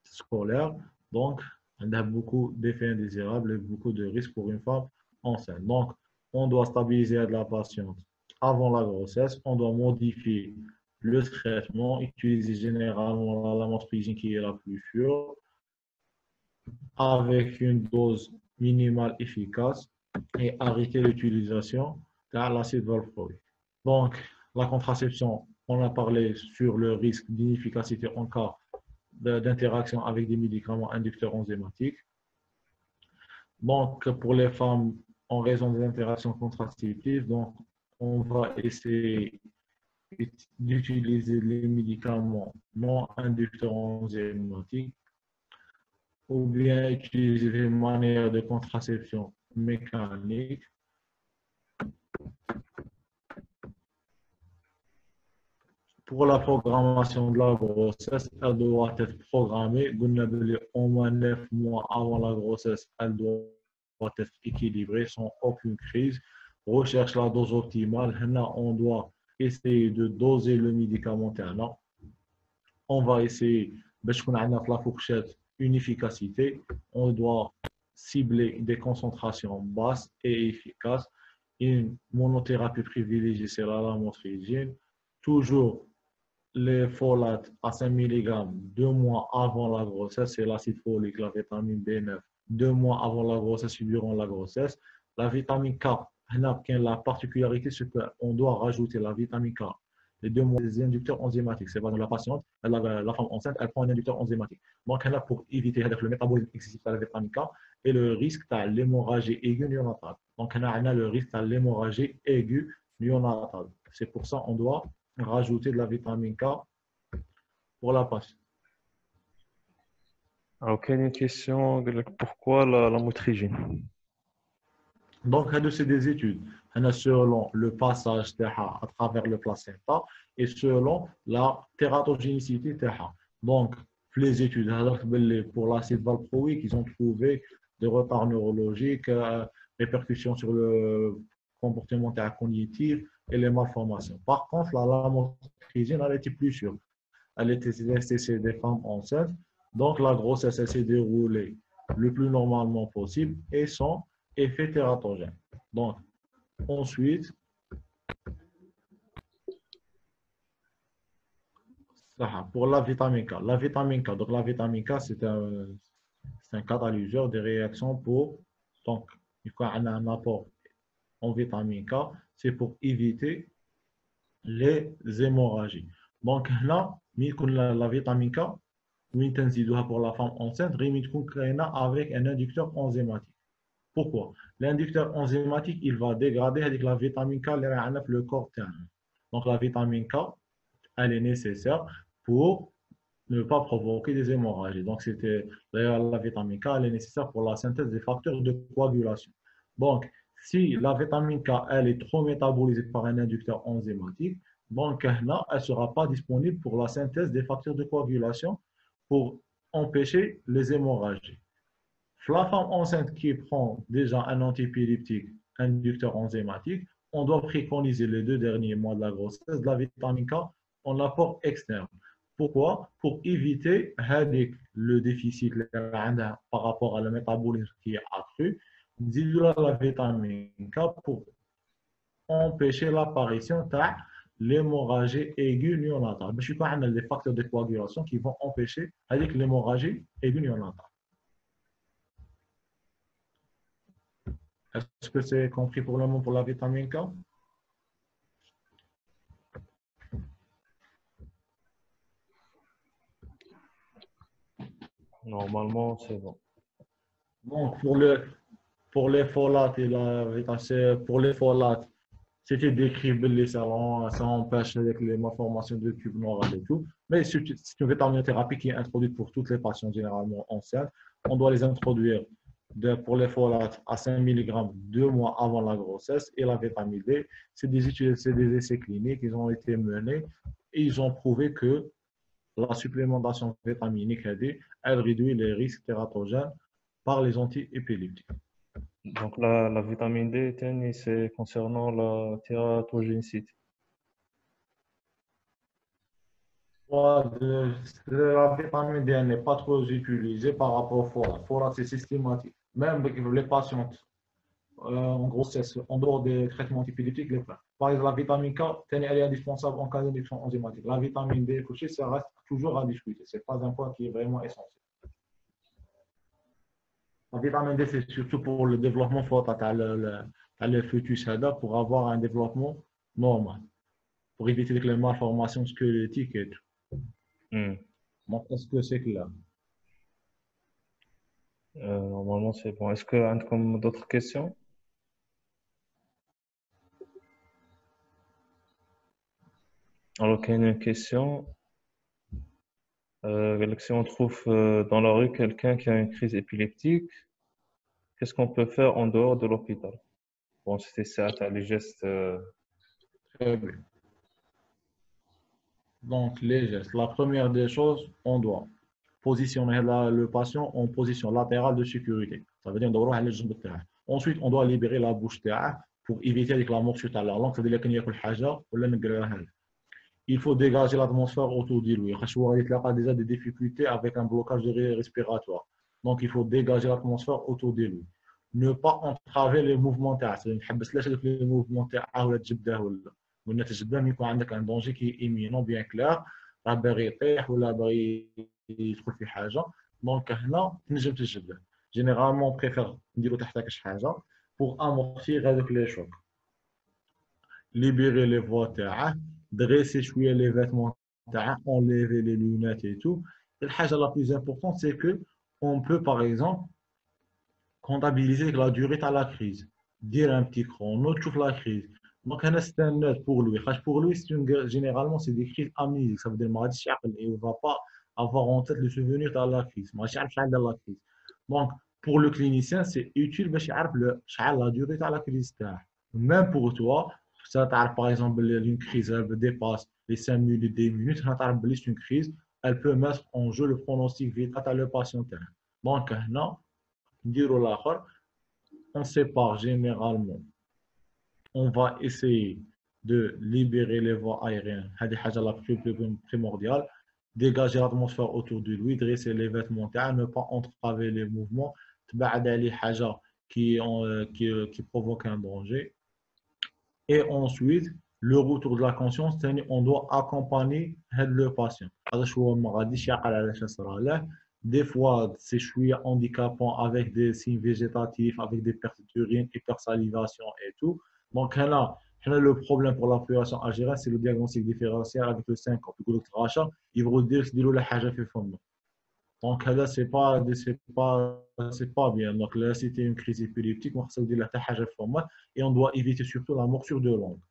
scolaire. Donc, on a beaucoup d'effets indésirables et beaucoup de risques pour une femme enceinte. Donc, on doit stabiliser la patiente avant la grossesse. On doit modifier le traitement, utiliser généralement la motriptyline qui est la plus sûre, avec une dose minimale efficace et arrêter l'utilisation de l'acide valproïque. Donc, la contraception, on a parlé sur le risque d'inefficacité en cas d'interaction avec des médicaments inducteurs enzymatiques. Donc, pour les femmes, en raison des interactions contraceptives, donc, on va essayer d'utiliser les médicaments non inducteurs enzymatiques ou bien utiliser des manières de contraception mécanique. Pour la programmation de la grossesse, elle doit être programmée. Au moins 9 mois avant la grossesse, elle doit être équilibrée sans aucune crise. Recherche la dose optimale. On doit essayer de doser le médicament. On va essayer de la fourchette une efficacité. On doit cibler des concentrations basses et efficaces. Une monothérapie privilégiée, c'est la lamotrigine. Toujours les folates à 5 mg 2 mois avant la grossesse, c'est l'acide folique, la vitamine B9, 2 mois avant la grossesse et durant la grossesse. La vitamine K, la particularité, c'est qu'on doit rajouter la vitamine K. Les 2 mois des inducteurs enzymatiques, c'est pas dans la patiente, la femme enceinte, elle prend un inducteur enzymatique. Donc, là, pour éviter le métabolisme excessif de la vitamine K et le risque de l'hémorragie aiguë néonatale. Donc, on a le risque de l'hémorragie aiguë néonatale. C'est pour ça qu'on doit rajouter de la vitamine K pour la patiente. Alors, quelle est une question? Pourquoi la motriptyline? Donc, c'est des études. Selon le passage à travers le placenta et selon la tératogénicité. Donc, les études pour l'acide valproïque, ils ont trouvé des retards neurologiques, répercussions sur le comportement cognitif et les malformations. Par contre, la lamotrigine, elle était plus sûre. Elle était testée chez des femmes enceintes. Donc, la grossesse s'est déroulée le plus normalement possible et sans effet tératogène. Donc, ensuite, pour la vitamine K. La vitamine K, donc la vitamine K, c'est un catalyseur des réactions pour, donc, quand on a un apport en vitamine K, c'est pour éviter les hémorragies. Donc là, la vitamine K, pour la femme enceinte, avec un inducteur enzymatique. Pourquoi? L'inducteur enzymatique, il va dégrader avec la vitamine K le corps. Donc la vitamine K, elle est nécessaire pour ne pas provoquer des hémorragies. Donc c'était d'ailleurs la vitamine K, elle est nécessaire pour la synthèse des facteurs de coagulation. Donc si la vitamine K, elle est trop métabolisée par un inducteur enzymatique, donc là, elle ne sera pas disponible pour la synthèse des facteurs de coagulation pour empêcher les hémorragies. La femme enceinte qui prend déjà un antiépileptique inducteur enzymatique, on doit préconiser les 2 derniers mois de la grossesse de la vitamine K en apport externe. Pourquoi? Pour éviter le déficit par rapport à le métabolisme qui est accru, de la vitamine K pour empêcher l'apparition de l'hémorragie aiguë néonatale. Je suis pas des facteurs de coagulation qui vont empêcher l'hémorragie aiguë néonatale. Est-ce que c'est compris pour le moment pour la vitamine K? Normalement, c'est bon. Donc, pour les folates et la vitamine C, pour les folates, c'était décrit ça empêche avec les malformations de tube neural et tout. Mais c'est une vitaminothérapie qui est introduite pour toutes les patients généralement enceintes. On doit les introduire pour les folates à 5 mg 2 mois avant la grossesse. Et la vitamine D, c'est des essais cliniques, ils ont été menés et ils ont prouvé que la supplémentation vitaminique elle réduit les risques tératogènes par les antiépileptiques. Donc la vitamine D, c'est concernant la tératogénicité. La vitamine D n'est pas trop utilisée par rapport au folate. Folate, c'est systématique. Même les patientes en grossesse, en dehors des traitements antiépileptiques, les prennent. Par exemple, la vitamine K, elle est indispensable en cas d'induction enzymatique. La vitamine D, ça reste toujours à discuter. Ce n'est pas un point qui est vraiment essentiel. La vitamine D, c'est surtout pour le développement le fœtus, pour avoir un développement normal, pour éviter les malformations squelettiques et tout. Donc, est-ce que c'est clair? Normalement, c'est bon. Est-ce que vous avez d'autres questions? Alors, il y a une question. Si on trouve dans la rue quelqu'un qui a une crise épileptique, qu'est-ce qu'on peut faire en dehors de l'hôpital? Bon, c'était ça, les gestes. Très bien. Donc, les gestes. La première des choses, on doit positionner le patient en position latérale de sécurité. Ça veut dire qu'on doit aller le terrain. Ensuite, on doit libérer la bouche pour éviter la morsure à la langue. C'est-à-dire qu'il y a il faut dégager l'atmosphère autour de lui. Il a déjà des difficultés avec un blocage respiratoire. Donc, il faut dégager l'atmosphère autour de lui. Ne pas entraver les mouvements. C'est-à-dire les mouvements والنتيجة يكون عندك ان دونجي كي ايمينون بيان كلير راه باغي يطيح ولا باغي يدخل في حاجه دونك هنا تنجم تجبده جينيرالمون بريفير نديرو تحتك شي حاجه بوغ امورتير هذوك لي شوك libérer les voies تاعه dresser شويه les vêtements تاعه enlever les lunettes et tout. Et la plus importante c'est que on peut par exemple comptabiliser la durée de la crise, dire un petit chrono, tu la crise. Donc, c'est un note pour lui. Pour lui, généralement, c'est des crises amnésiques. Ça veut dire qu'il ne va pas avoir en tête le souvenir de la crise. Donc, pour le clinicien, c'est utile de savoir la durée de la crise. Même pour toi, ça par exemple, une crise dépasse les 5 minutes, 10 minutes, c'est une crise, elle peut mettre en jeu le pronostic vital de le patient. Donc, non, on sépare généralement. On va essayer de libérer les voies aériennes. C'est la plus primordiale. Dégager l'atmosphère autour de lui, dresser les vêtements, ne pas entraver les mouvements, qui provoquent un danger. Et ensuite, le retour de la conscience, on doit accompagner le patient. Des fois, c'est handicapant avec des signes végétatifs, avec des pertes d'urine, hypersalivation et tout. Donc là, le problème pour la population algérienne, c'est le diagnostic différentiel avec le 5 ans. Ils vont dire que c'est la haja fait fondement. Donc, là, c'est pas bien. Donc, là, c'était une crise épileptique, on va dire la حاجة formelle, et on doit éviter surtout la morsure de langue.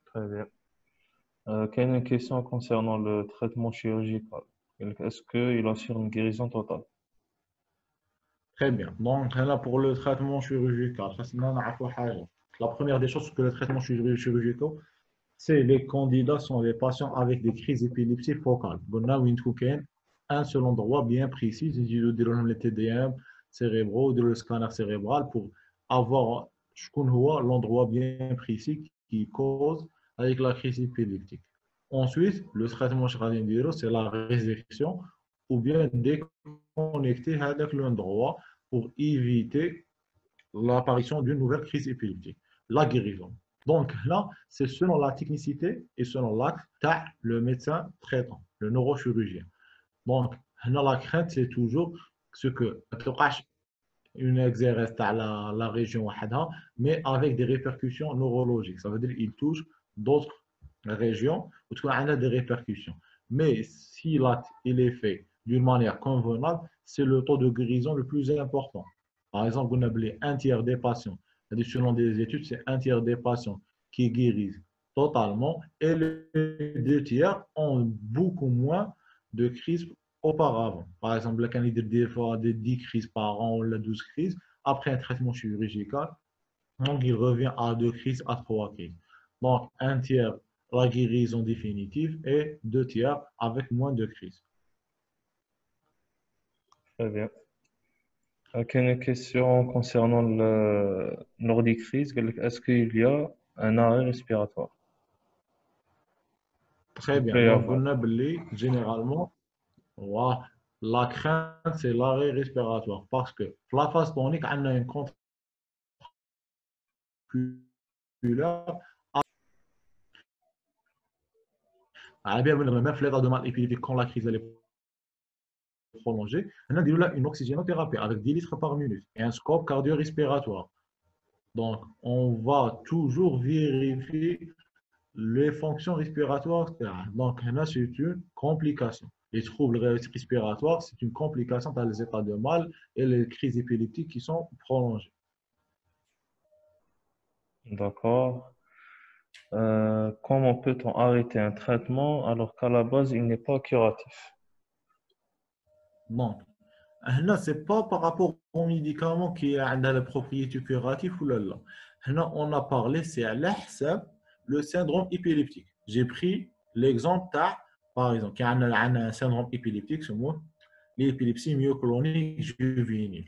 Très bien. Quelle est une question concernant le traitement chirurgical? Est-ce qu'il assure une guérison totale? Très bien. Donc, là, pour le traitement chirurgical, la première des choses que le traitement chirurgical, c'est les candidats sont les patients avec des crises épileptiques focales. On a un seul endroit bien précis, les TDM cérébraux, le scanner cérébral pour avoir l'endroit bien précis qui cause avec la crise épileptique. Ensuite, le traitement chirurgical, c'est la résection ou bien déconnecter avec l'endroit pour éviter l'apparition d'une nouvelle crise épileptique, la guérison. Donc là, c'est selon la technicité et selon l'acte, le médecin traitant, le neurochirurgien. Donc, là, la crainte, c'est toujours ce que une exérèse à la région, mais avec des répercussions neurologiques. Ça veut dire qu'il touche d'autres régions où tu as des répercussions. Mais si l'acte il est fait d'une manière convenable, c'est le taux de guérison le plus important. Par exemple, on a un tiers des patients, c'est-à-dire selon des études, c'est un tiers des patients qui guérissent totalement et les deux tiers ont beaucoup moins de crises auparavant. Par exemple, quand il y a des 10 crises par an ou 12 crises, après un traitement chirurgical, donc il revient à 2 crises, à 3 crises. Donc, un tiers la guérison définitive et 2 tiers avec moins de crises. Très bien. Une question concernant le nordicrise. Est-ce qu'il y a un arrêt respiratoire? Très Il bien. peut y Donc, avoir. on a généralement, la crainte, c'est l'arrêt respiratoire parce que la phase tonique, on a une contractulaire. Même l'état de mal épileptique quand la crise est prolongée, on a une oxygénothérapie avec 10 litres par minute et un scope cardio-respiratoire. Donc, on va toujours vérifier les fonctions respiratoires. Donc, là, c'est une complication. Les troubles respiratoires, c'est une complication dans les états de mal et les crises épileptiques qui sont prolongées. D'accord. Comment peut-on arrêter un traitement alors qu'à la base, il n'est pas curatif? Donc, là, ce n'est pas par rapport aux médicaments qui ont la propriété curative ou là. Là, on a parlé, c'est à l'HSAB, le syndrome épileptique. J'ai pris l'exemple, par exemple, qui a un syndrome épileptique, c'est moi, l'épilepsie myoclonique juvénile.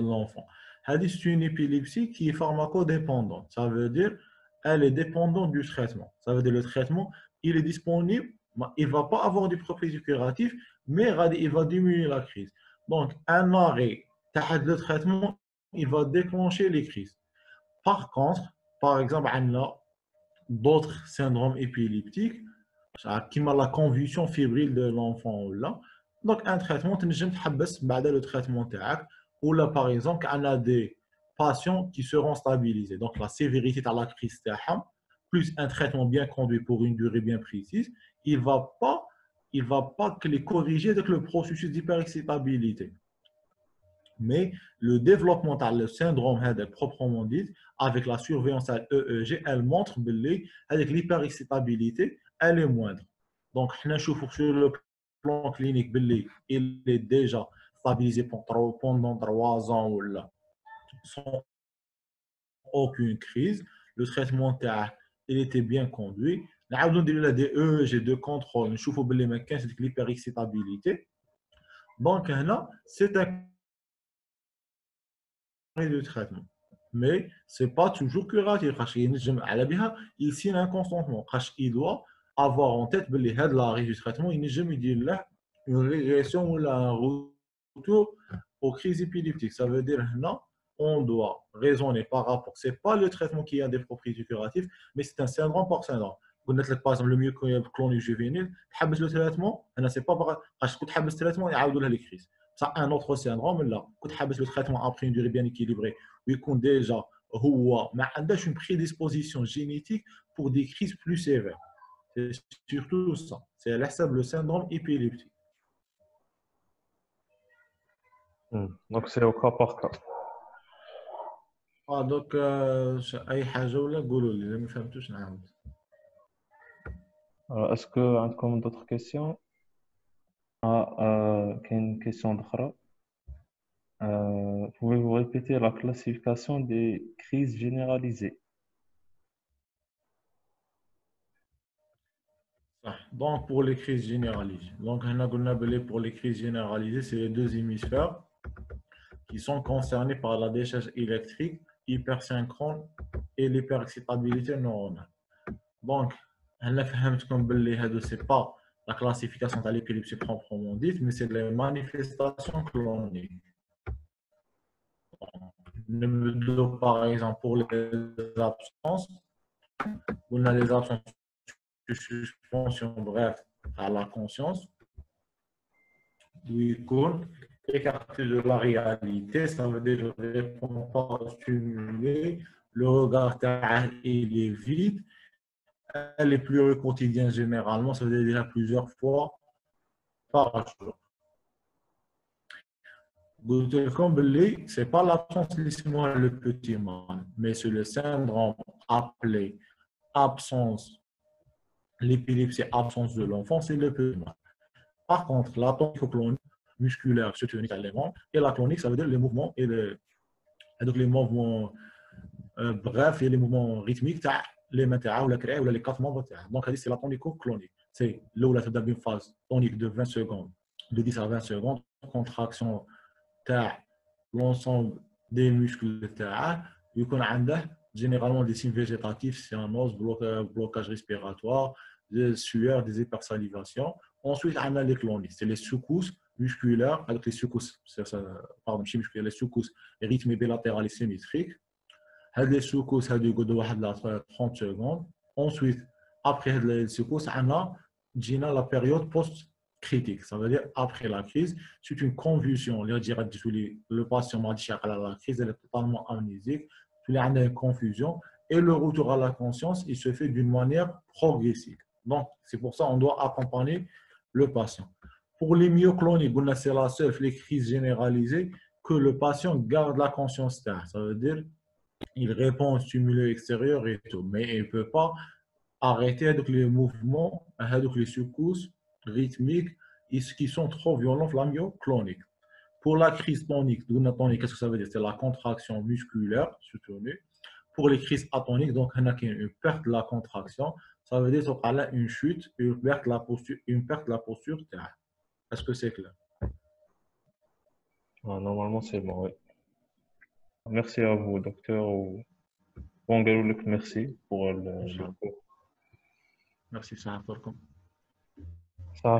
L'enfant. C'est une épilepsie qui est pharmacodépendante. Ça veut dire elle est dépendante du traitement. Ça veut dire le traitement, il est disponible, mais il ne va pas avoir des propriétés curatives, mais il va diminuer la crise. Donc, un arrêt de traitement, il va déclencher les crises. Par contre, par exemple, on a d'autres syndromes épileptiques, qui ont la convulsion fébrile de l'enfant. Donc, un traitement, tu n'as pas le traitement ou là, par exemple, on a des patients qui seront stabilisés. Donc, la sévérité de la crise, plus un traitement bien conduit pour une durée bien précise, il va pas que les corriger avec le processus d'hyperexcitabilité. Mais le développement le syndrome proprement dit, avec la surveillance à EEG, elle montre que avec l'hyperexcitabilité, elle est moindre. Donc, sur le plan clinique, il est déjà stabilisé pendant 3 ans ou là, sans aucune crise. Le traitement il était bien conduit. Nous avons des EEG de contrôle. Nous avons l'hyperexcitabilité. Donc, là, c'est un de traitement. Mais ce n'est pas toujours curatif. Il signe un consentement. Il doit avoir en tête que l'arrêt du traitement, il n'est jamais dit là une régression ou un retour aux crises épileptiques. Ça veut dire non, on doit raisonner par rapport. Ce n'est pas le traitement qui a des propriétés curatives, mais c'est un syndrome par syndrome. Vous êtes par exemple le myoclonique juvénile, le traitement, c'est pas parce que le traitement, il y a les crises. Ça, un autre syndrome, là, quand tu le traitement après une durée bien équilibrée, il y a déjà une prédisposition génétique pour des crises plus sévères. C'est surtout ça. C'est le syndrome épileptique. Donc, c'est au cas par cas. Donc, أي حاجة ولا قولوا لي إذا ما فهمتوش نعاود. Alors, est-ce que vous avez d'autres questions? Une question d'Akhra. Pouvez-vous répéter la classification des crises généralisées? Donc, pour les crises généralisées. Donc, on a appelé pour les crises généralisées, c'est les deux hémisphères qui sont concernés par la décharge électrique hypersynchrone et l'hyperexcitabilité neuronale. Donc, on a fait comme c'est pas la classification de l'épilepsie proprement dite, mais c'est les manifestations cloniques. Par exemple, pour les absences, on a les absences de suspension, bref, à la conscience, oui, écarté de la réalité, ça veut dire que je ne réponds pas stimuler, le regard il est vide, elle est plus quotidien généralement, ça veut dire déjà plusieurs fois par jour. Ce n'est pas l'absence le petit mal, mais c'est le syndrome appelé absence, l'épilepsie absence de l'enfant, c'est le petit mal. Par contre, la tonico-clonique musculaire se tonique élément et la clonique, ça veut dire les mouvements donc les mouvements bref, et les mouvements rythmiques, les mains ou la créa ou les quatre membres. Donc, c'est la tonico-clonique. C'est là où la une phase tonique de 20 secondes, de 10 à 20 secondes, contraction l'ensemble des muscles il y a généralement des signes végétatifs, cyanose, blocage respiratoire, des sueurs, des hypersalivations. Ensuite, on a les cloniques, c'est les secousses musculaires, avec les secousses, pardon, musculaires, les secousses rythmées bilatérales et symétriques. Les secousses, ça dure 30 secondes. Ensuite, après les secousses, on a la période post-critique. Ça veut dire après la crise, c'est une confusion. Le patient m'a dit que la crise elle est totalement amnésique. Il y a une confusion. Et le retour à la conscience, il se fait d'une manière progressive. Donc, c'est pour ça qu'on doit accompagner le patient. Pour les myocloniques, c'est la seule, les crises généralisées, que le patient garde la conscience. Ça veut dire il répond au stimulus extérieur et tout, mais il ne peut pas arrêter avec les mouvements, avec les secousses rythmiques qui sont trop violents, la myoclonique. Pour la crise tonique, qu'est-ce que ça veut dire? C'est la contraction musculaire soutenue. Pour les crises atoniques, donc, on a une perte de la contraction. Ça veut dire qu'il y a une chute, une perte de la posture. Est-ce que c'est clair? Normalement, c'est bon, oui. Merci à vous, docteur. Bon, merci pour le cours. Merci, ça va. Ça va,